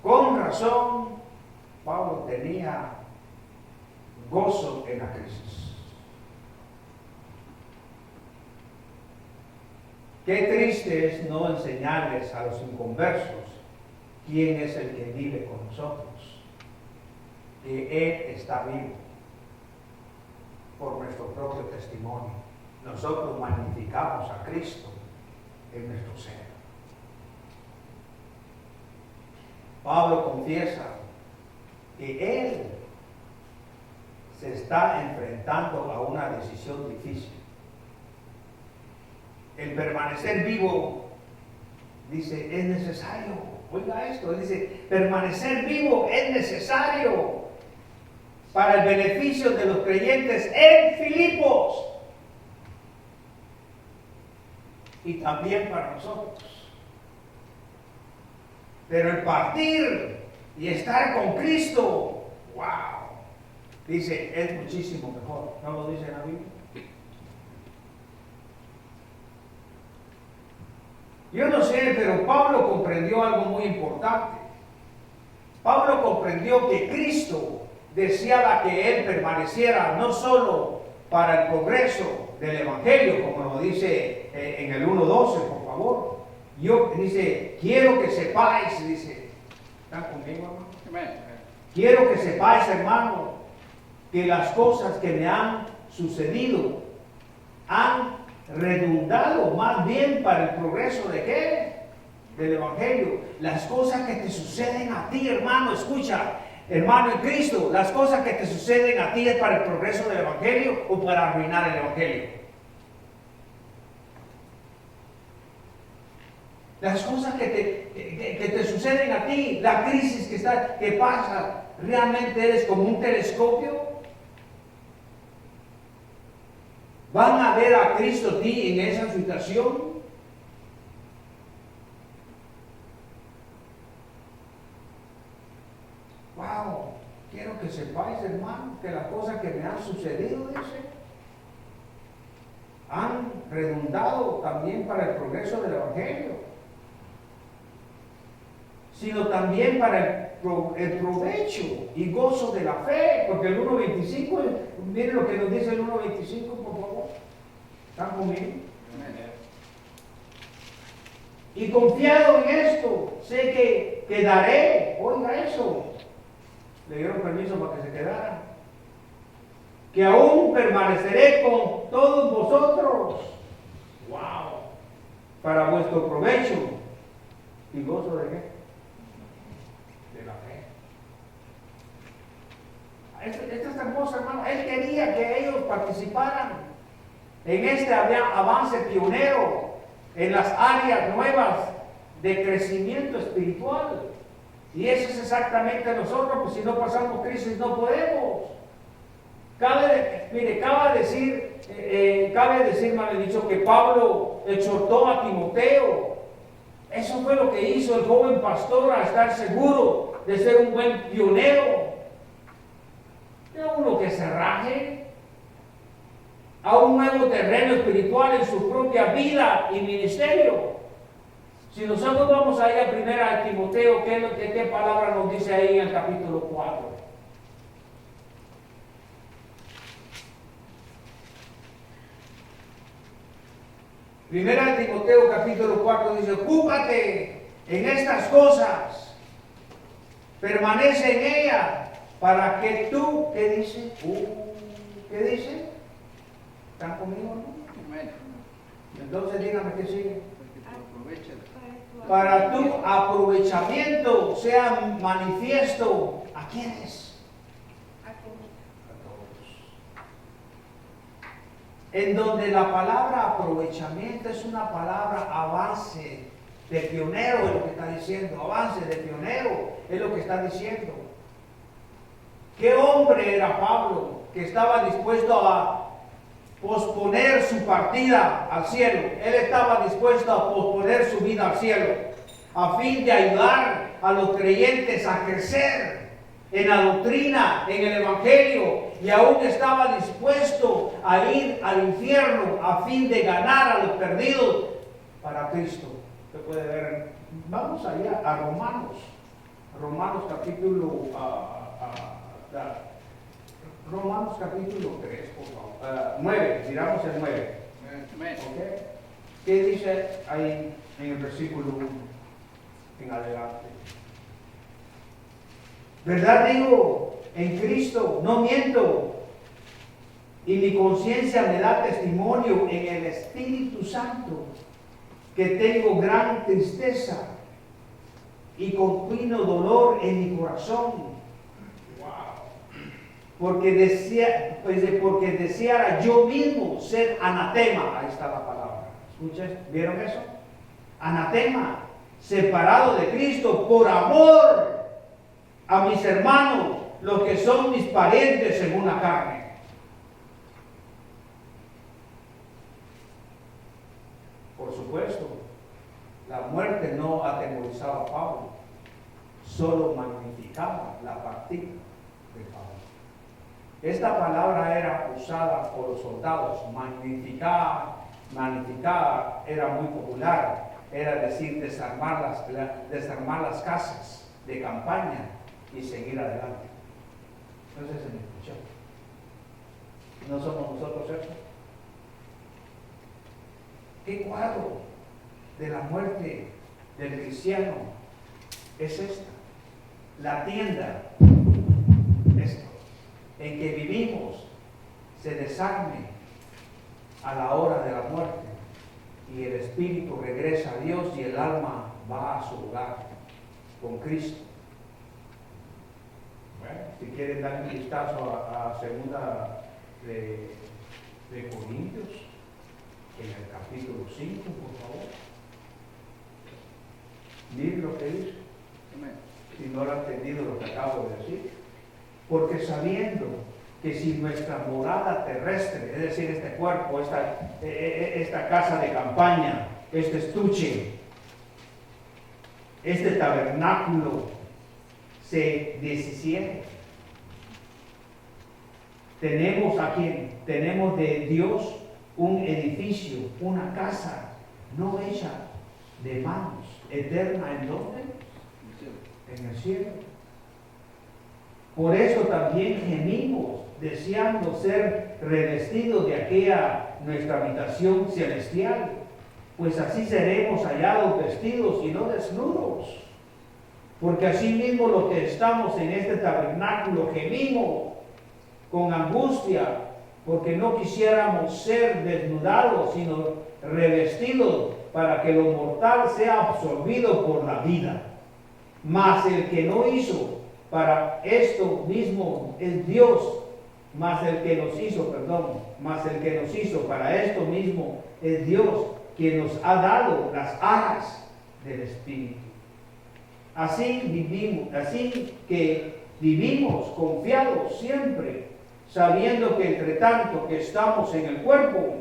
[SPEAKER 3] Con razón, Pablo tenía gozo en la crisis. Qué triste es no enseñarles a los inconversos quién es el que vive con nosotros, que Él está vivo. por nuestro propio testimonio. Nosotros magnificamos a Cristo en nuestro ser. Pablo confiesa que él se está enfrentando a una decisión difícil. El permanecer vivo, dice, es necesario. Oiga esto, dice, permanecer vivo es necesario para el beneficio de los creyentes en Filipos y también para nosotros. Pero el partir y estar con Cristo, wow, dice, es muchísimo mejor. ¿No lo dice la Biblia? Yo no sé, pero Pablo comprendió algo muy importante. Pablo comprendió que Cristo deseaba que él permaneciera no solo para el progreso del Evangelio, como lo dice en el 1:12, por favor. Dice, quiero que sepáis, dice, ¿están conmigo, hermano? Quiero que sepáis, hermano, que las cosas que me han sucedido han redundado más bien para el progreso de ¿qué? Del Evangelio. Las cosas que te suceden a ti, hermano, escucha, hermano en Cristo, las cosas que te suceden a ti es para el progreso del Evangelio o para arruinar el Evangelio. Las cosas que te suceden a ti, la crisis que pasa, ¿realmente eres como un telescopio? ¿Van a ver a Cristo a ti en esa situación? Wow, quiero que sepáis, hermano, que las cosas que me han sucedido, dice, han redundado también para el progreso del Evangelio, sino también para el provecho y gozo de la fe, porque el 1:25, miren lo que nos dice el 1:25, por favor. ¿Están conmigo? Y confiado en esto, sé que quedaré, oiga eso, le dieron permiso para que se quedara, que aún permaneceré con todos vosotros, wow, para vuestro provecho y gozo de qué? De la fe. Esto es hermoso, hermano. Él quería que ellos participaran en este avance pionero en las áreas nuevas de crecimiento espiritual. Y eso es exactamente nosotros, pues si no pasamos crisis no podemos. Cabe decir, me han dicho, que Pablo exhortó a Timoteo. Eso fue lo que hizo el joven pastor a estar seguro de ser un buen pionero. No uno que se raje a un nuevo terreno espiritual en su propia vida y ministerio. Si nosotros vamos a ir a primera de Timoteo, ¿qué palabra nos dice ahí en el capítulo 4? Primera de Timoteo capítulo 4 dice, ocúpate en estas cosas, permanece en ellas, para que tú, ¿qué dice? ¿Qué dice? ¿Están conmigo? ¿No? Entonces dígame qué sigue. Para tu aprovechamiento sea manifiesto. ¿A quiénes? A todos. En donde la palabra aprovechamiento es una palabra avance de pionero, es lo que está diciendo. Avance de pionero es lo que está diciendo. ¿Qué hombre era Pablo que estaba dispuesto a posponer su partida al cielo? Él estaba dispuesto a posponer su vida al cielo a fin de ayudar a los creyentes a crecer en la doctrina, en el Evangelio, y aún estaba dispuesto a ir al infierno a fin de ganar a los perdidos para Cristo. Usted puede ver, vamos allá a Romanos capítulo Romanos capítulo 3, por favor. 9, miramos el 9. ¿Okay? ¿Qué dice ahí en el versículo 1 en adelante? ¿Verdad digo? En Cristo, no miento. Y mi conciencia me da testimonio en el Espíritu Santo que tengo gran tristeza y continuo dolor en mi corazón. Porque deseara yo mismo ser anatema. Ahí está la palabra. ¿Escuchas? ¿Vieron eso? Anatema, separado de Cristo por amor a mis hermanos, los que son mis parientes según la carne. Por supuesto, la muerte no atemorizaba a Pablo, solo magnificaba la partida de Pablo. Esta palabra era usada por los soldados. Magnificar era muy popular. Era decir, desarmar las casas de campaña y seguir adelante. No sé si me escuchó. ¿No somos nosotros eso? ¿Qué cuadro de la muerte del cristiano es esta? La tienda, esto, en que vivimos, se desarme a la hora de la muerte y el espíritu regresa a Dios y el alma va a su lugar con Cristo. Bueno, si quieren dar un vistazo a segunda de Corintios, en el capítulo 5, por favor. Miren lo que dice. Si no lo han entendido lo que acabo de decir. Porque sabiendo que si nuestra morada terrestre, es decir, este cuerpo, esta casa de campaña, este estuche, este tabernáculo, se deshiciere, tenemos a quien, tenemos de Dios un edificio, una casa no hecha de manos, eterna. ¿En dónde? En el cielo. Por eso también gemimos, deseando ser revestidos de aquella nuestra habitación celestial, pues así seremos hallados vestidos y no desnudos. Porque así mismo los que estamos en este tabernáculo gemimos con angustia, porque no quisiéramos ser desnudados, sino revestidos, para que lo mortal sea absorbido por la vida. Mas el que no hizo para esto mismo es Dios, mas el que nos hizo para esto mismo es Dios, quien nos ha dado las alas del Espíritu. Así que vivimos confiados siempre, sabiendo que entre tanto que estamos en el cuerpo,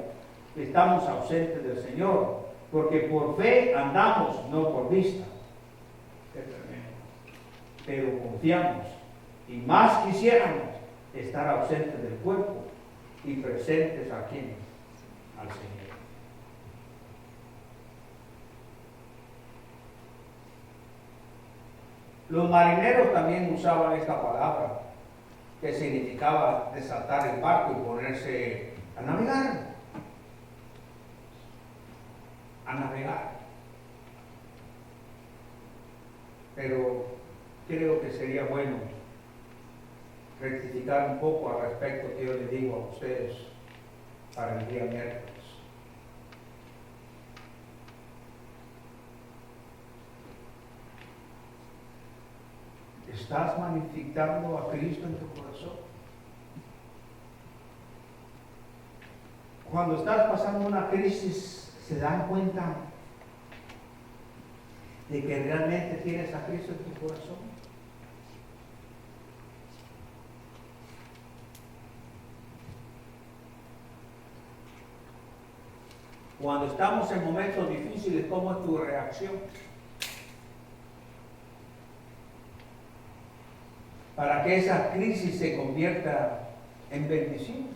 [SPEAKER 3] estamos ausentes del Señor, porque por fe andamos, no por vista. Pero confiamos, y más quisiéramos estar ausentes del cuerpo y presentes a quien, al Señor. Los marineros también usaban esta palabra, que significaba desatar el barco y ponerse a navegar. Pero creo que sería bueno rectificar un poco al respecto que yo les digo a ustedes para el día miércoles. ¿Estás manifestando a Cristo en tu corazón? Cuando estás pasando una crisis, ¿se dan cuenta de que realmente tienes a Cristo en tu corazón? Cuando estamos en momentos difíciles, ¿cómo es tu reacción? Para que esa crisis se convierta en bendición.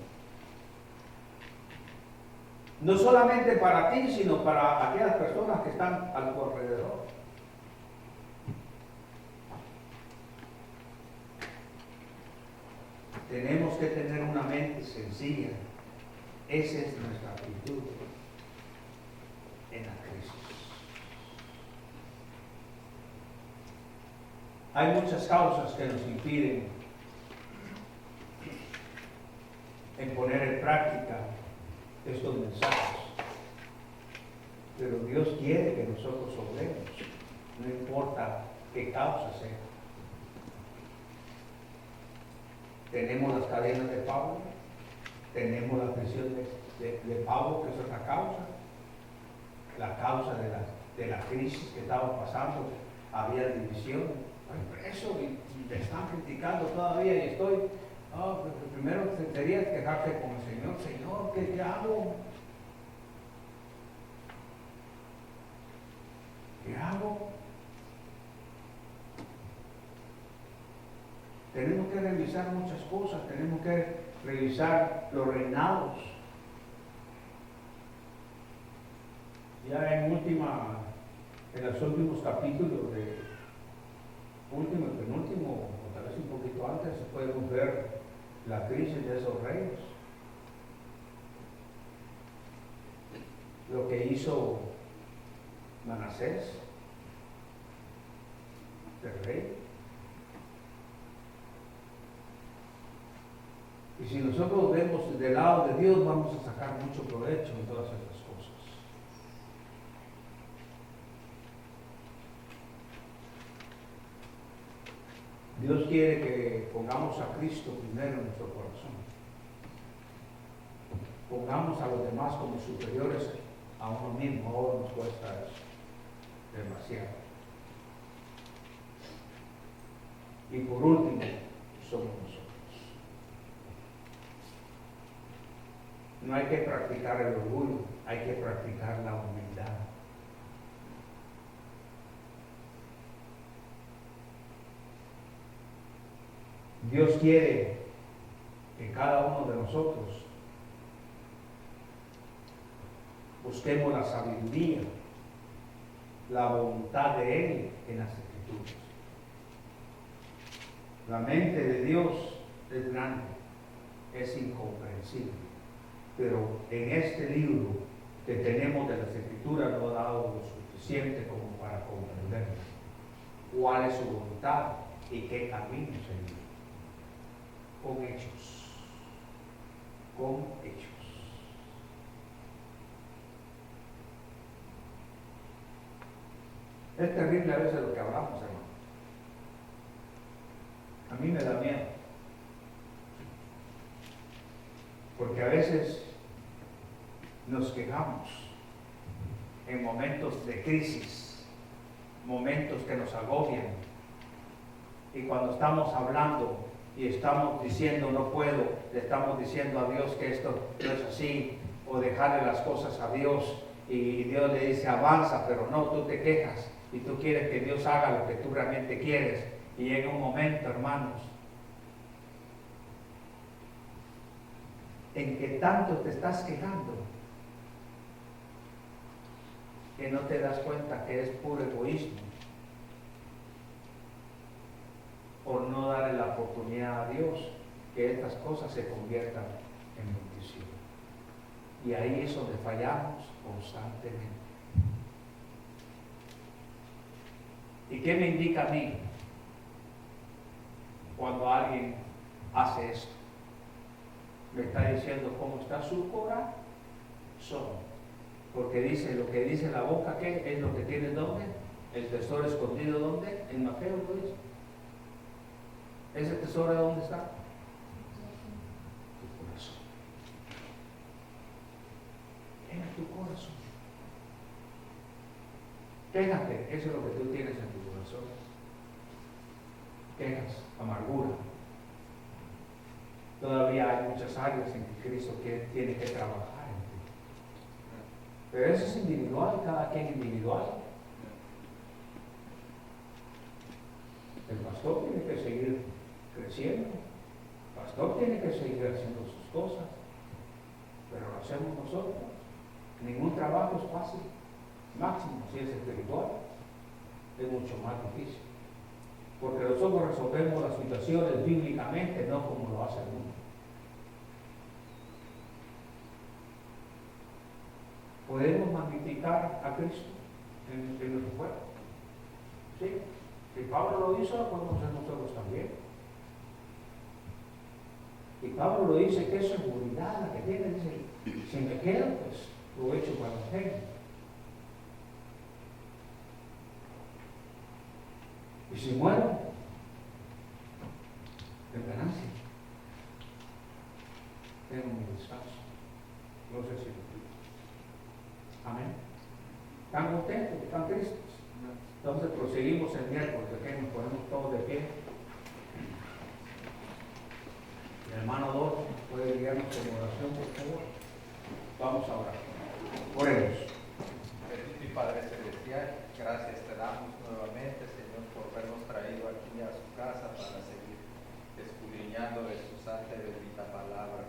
[SPEAKER 3] No solamente para ti, sino para aquellas personas que están a tu alrededor. Tenemos que tener una mente sencilla. Esa es nuestra actitud en la crisis. Hay muchas causas que nos impiden en poner en práctica estos mensajes. Pero Dios quiere que nosotros obremos, no importa qué causa sea. Tenemos las cadenas de Pablo, tenemos la prisión de Pablo, que es otra causa, la causa de la crisis que estaba pasando, había división. Estoy preso y me están criticando todavía y estoy, pues primero sería quejarse con el Señor. Señor, ¿qué hago? ¿Qué hago? Tenemos que revisar muchas cosas, tenemos que revisar los reinados. Ya en los últimos capítulos último y penúltimo, o tal vez un poquito antes, podemos ver la crisis de esos reinos. Lo que hizo Manasés, el rey. Y si nosotros vemos del lado de Dios, vamos a sacar mucho provecho en todas estas cosas. Dios quiere que pongamos a Cristo primero en nuestro corazón. Pongamos a los demás como superiores a uno mismo. Ahora nos cuesta eso demasiado. Y por último, somos nosotros. No hay que practicar el orgullo, hay que practicar la humildad. Dios quiere que cada uno de nosotros busquemos la sabiduría, la voluntad de Él en las Escrituras. La mente de Dios es grande, es incomprensible, pero en este libro que tenemos de las Escrituras no ha dado lo suficiente como para comprender cuál es su voluntad y qué camino seguir. Con hechos. Con hechos. Es terrible a veces lo que hablamos, hermano. A mí me da miedo. Porque a veces nos quejamos en momentos de crisis, momentos que nos agobian. Y cuando estamos hablando y estamos diciendo no puedo, le estamos diciendo a Dios que esto no es así, o dejarle las cosas a Dios, y Dios le dice avanza, pero no, tú te quejas y tú quieres que Dios haga lo que tú realmente quieres, y llega un momento, hermanos, en que tanto te estás quejando que no te das cuenta que es puro egoísmo por no darle la oportunidad a Dios que estas cosas se conviertan en bendición. Y ahí es donde fallamos constantemente. ¿Y qué me indica a mí cuando alguien hace esto? Me está diciendo cómo está su corazón. Porque dice, lo que dice la boca, ¿qué es lo que tiene donde? El tesoro escondido, ¿dónde? En Mateo lo dice. ¿Ese tesoro de dónde está? Tu corazón. En tu corazón. Quéjate, eso es lo que tú tienes en tu corazón. Quejas, amargura. Todavía hay muchas áreas en que Cristo tiene que trabajar en ti. Pero eso es individual, cada quien individual. El pastor tiene que seguir creciendo. El pastor tiene que seguir haciendo sus cosas. Pero lo hacemos nosotros. Ningún trabajo es fácil. Máximo, si es espiritual, es mucho más difícil. Porque nosotros resolvemos las situaciones bíblicamente, no como lo hace el mundo. ¿Podemos magnificar a Cristo en nuestro cuerpo? Sí. Si Pablo lo hizo, lo podemos hacer nosotros también. Y Pablo lo dice, qué seguridad la que tiene, dice, si me quedo, pues lo he hecho para el reino. Y si muero, de ganancia. Tengo mi descanso. No sé si lo digo. Amén. ¿Están contentos? ¿Están tristes? Entonces proseguimos el miércoles, que nos ponemos todos de pie. El hermano Adolfo puede guiarnos en oración, por favor. Vamos a orar. Oremos.
[SPEAKER 4] Bendito y Padre Celestial, gracias te damos nuevamente, Señor, por habernos traído aquí a su casa para seguir escudriñando de su santa y bendita palabra.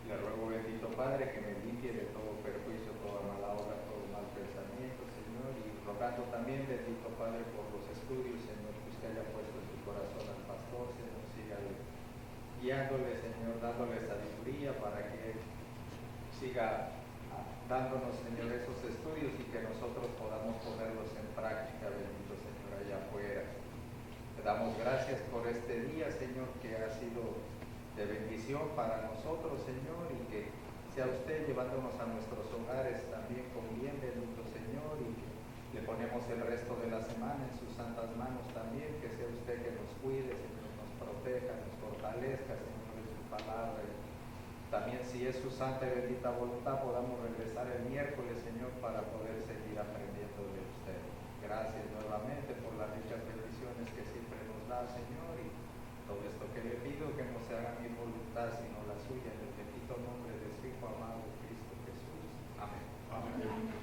[SPEAKER 4] Le ruego, bendito Padre, que me limpie de todo perjuicio, toda mala obra, todo mal pensamiento, Señor, y rogando también, bendito Padre, por los estudios, Señor, que usted haya puesto en su corazón al pastor, Señor, siga guiándole, Señor, dándole sabiduría para que él siga dándonos, Señor, esos estudios y que nosotros podamos ponerlos en práctica, bendito Señor, allá afuera. Te damos gracias por este día, Señor, que ha sido de bendición para nosotros, Señor, y que sea usted llevándonos a nuestros hogares también con bien, bendito Señor, y que le ponemos el resto de la semana en sus santas manos también, que sea usted que nos cuide, Señor, nos proteja, nos fortalezca, Señor, en su palabra. Y también, si es su santa y bendita voluntad, podamos regresar el miércoles, Señor, para poder seguir aprendiendo de usted. Gracias nuevamente por las ricas bendiciones que siempre nos da, Señor, y todo esto que le pido, que no se haga mi voluntad, sino la suya, en el bendito nombre de su Hijo amado, Cristo Jesús. Amén.
[SPEAKER 2] Amén.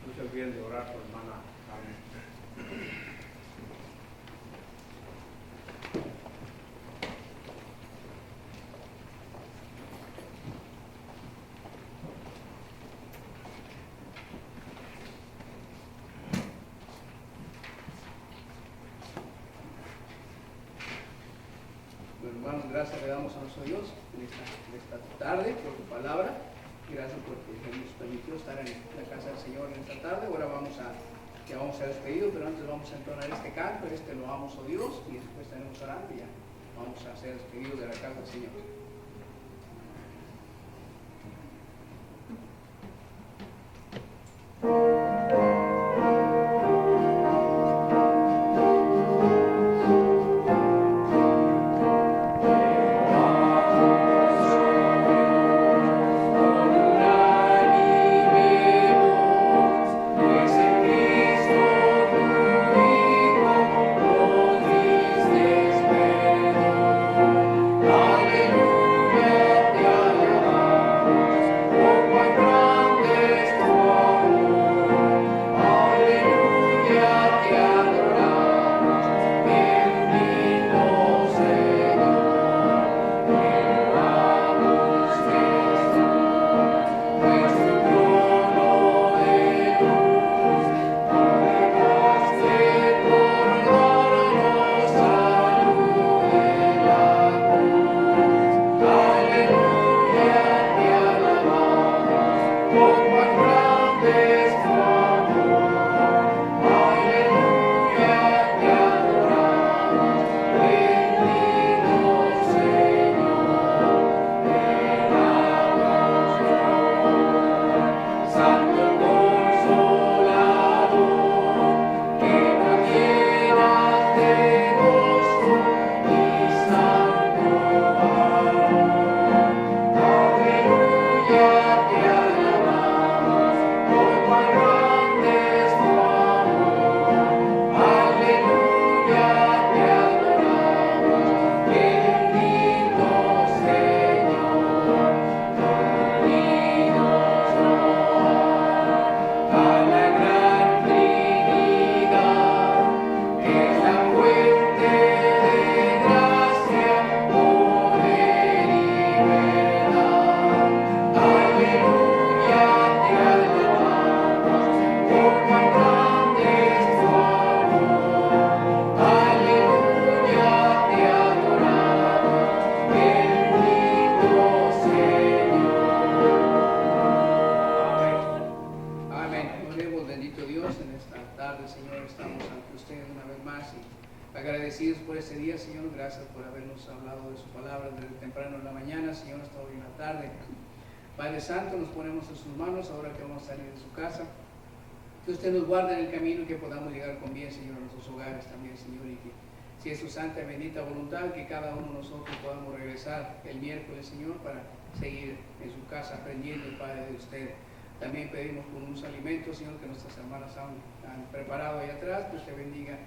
[SPEAKER 2] No se olviden de orar por hermana Carmen. Hermanos, gracias le damos a nuestro Dios en esta tarde por tu palabra. Gracias porque nos permitió estar en la casa del Señor en esta tarde. Ahora ya vamos a ser despedidos, pero antes vamos a entonar este canto, lo amo, oh Dios, y después tenemos orando y ya vamos a ser despedidos de la casa del Señor.
[SPEAKER 1] Aleluya.
[SPEAKER 2] por este día, Señor. Gracias por habernos hablado de su palabra desde temprano en la mañana, Señor, hasta hoy en la tarde. Padre Santo, nos ponemos en sus manos ahora que vamos a salir de su casa. Que usted nos guarde en el camino y que podamos llegar con bien, Señor, a nuestros hogares también, Señor. Y que si es su santa y bendita voluntad, que cada uno de nosotros podamos regresar el miércoles, Señor, para seguir en su casa aprendiendo, Padre, de usted. También pedimos por unos alimentos, Señor, que nuestras hermanas han preparado ahí atrás, que usted bendiga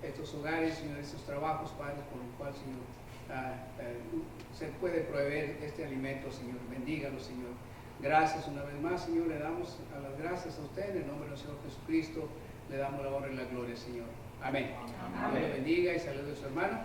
[SPEAKER 2] estos hogares, Señor, estos trabajos, Padre, por los cuales, Señor, se puede proveer este alimento, Señor. Bendígalo, Señor. Gracias una vez más, Señor. Le damos a las gracias a usted en el nombre del Señor Jesucristo. Le damos la honra y la gloria, Señor. Amén. Dios le bendiga y saludos a su hermano.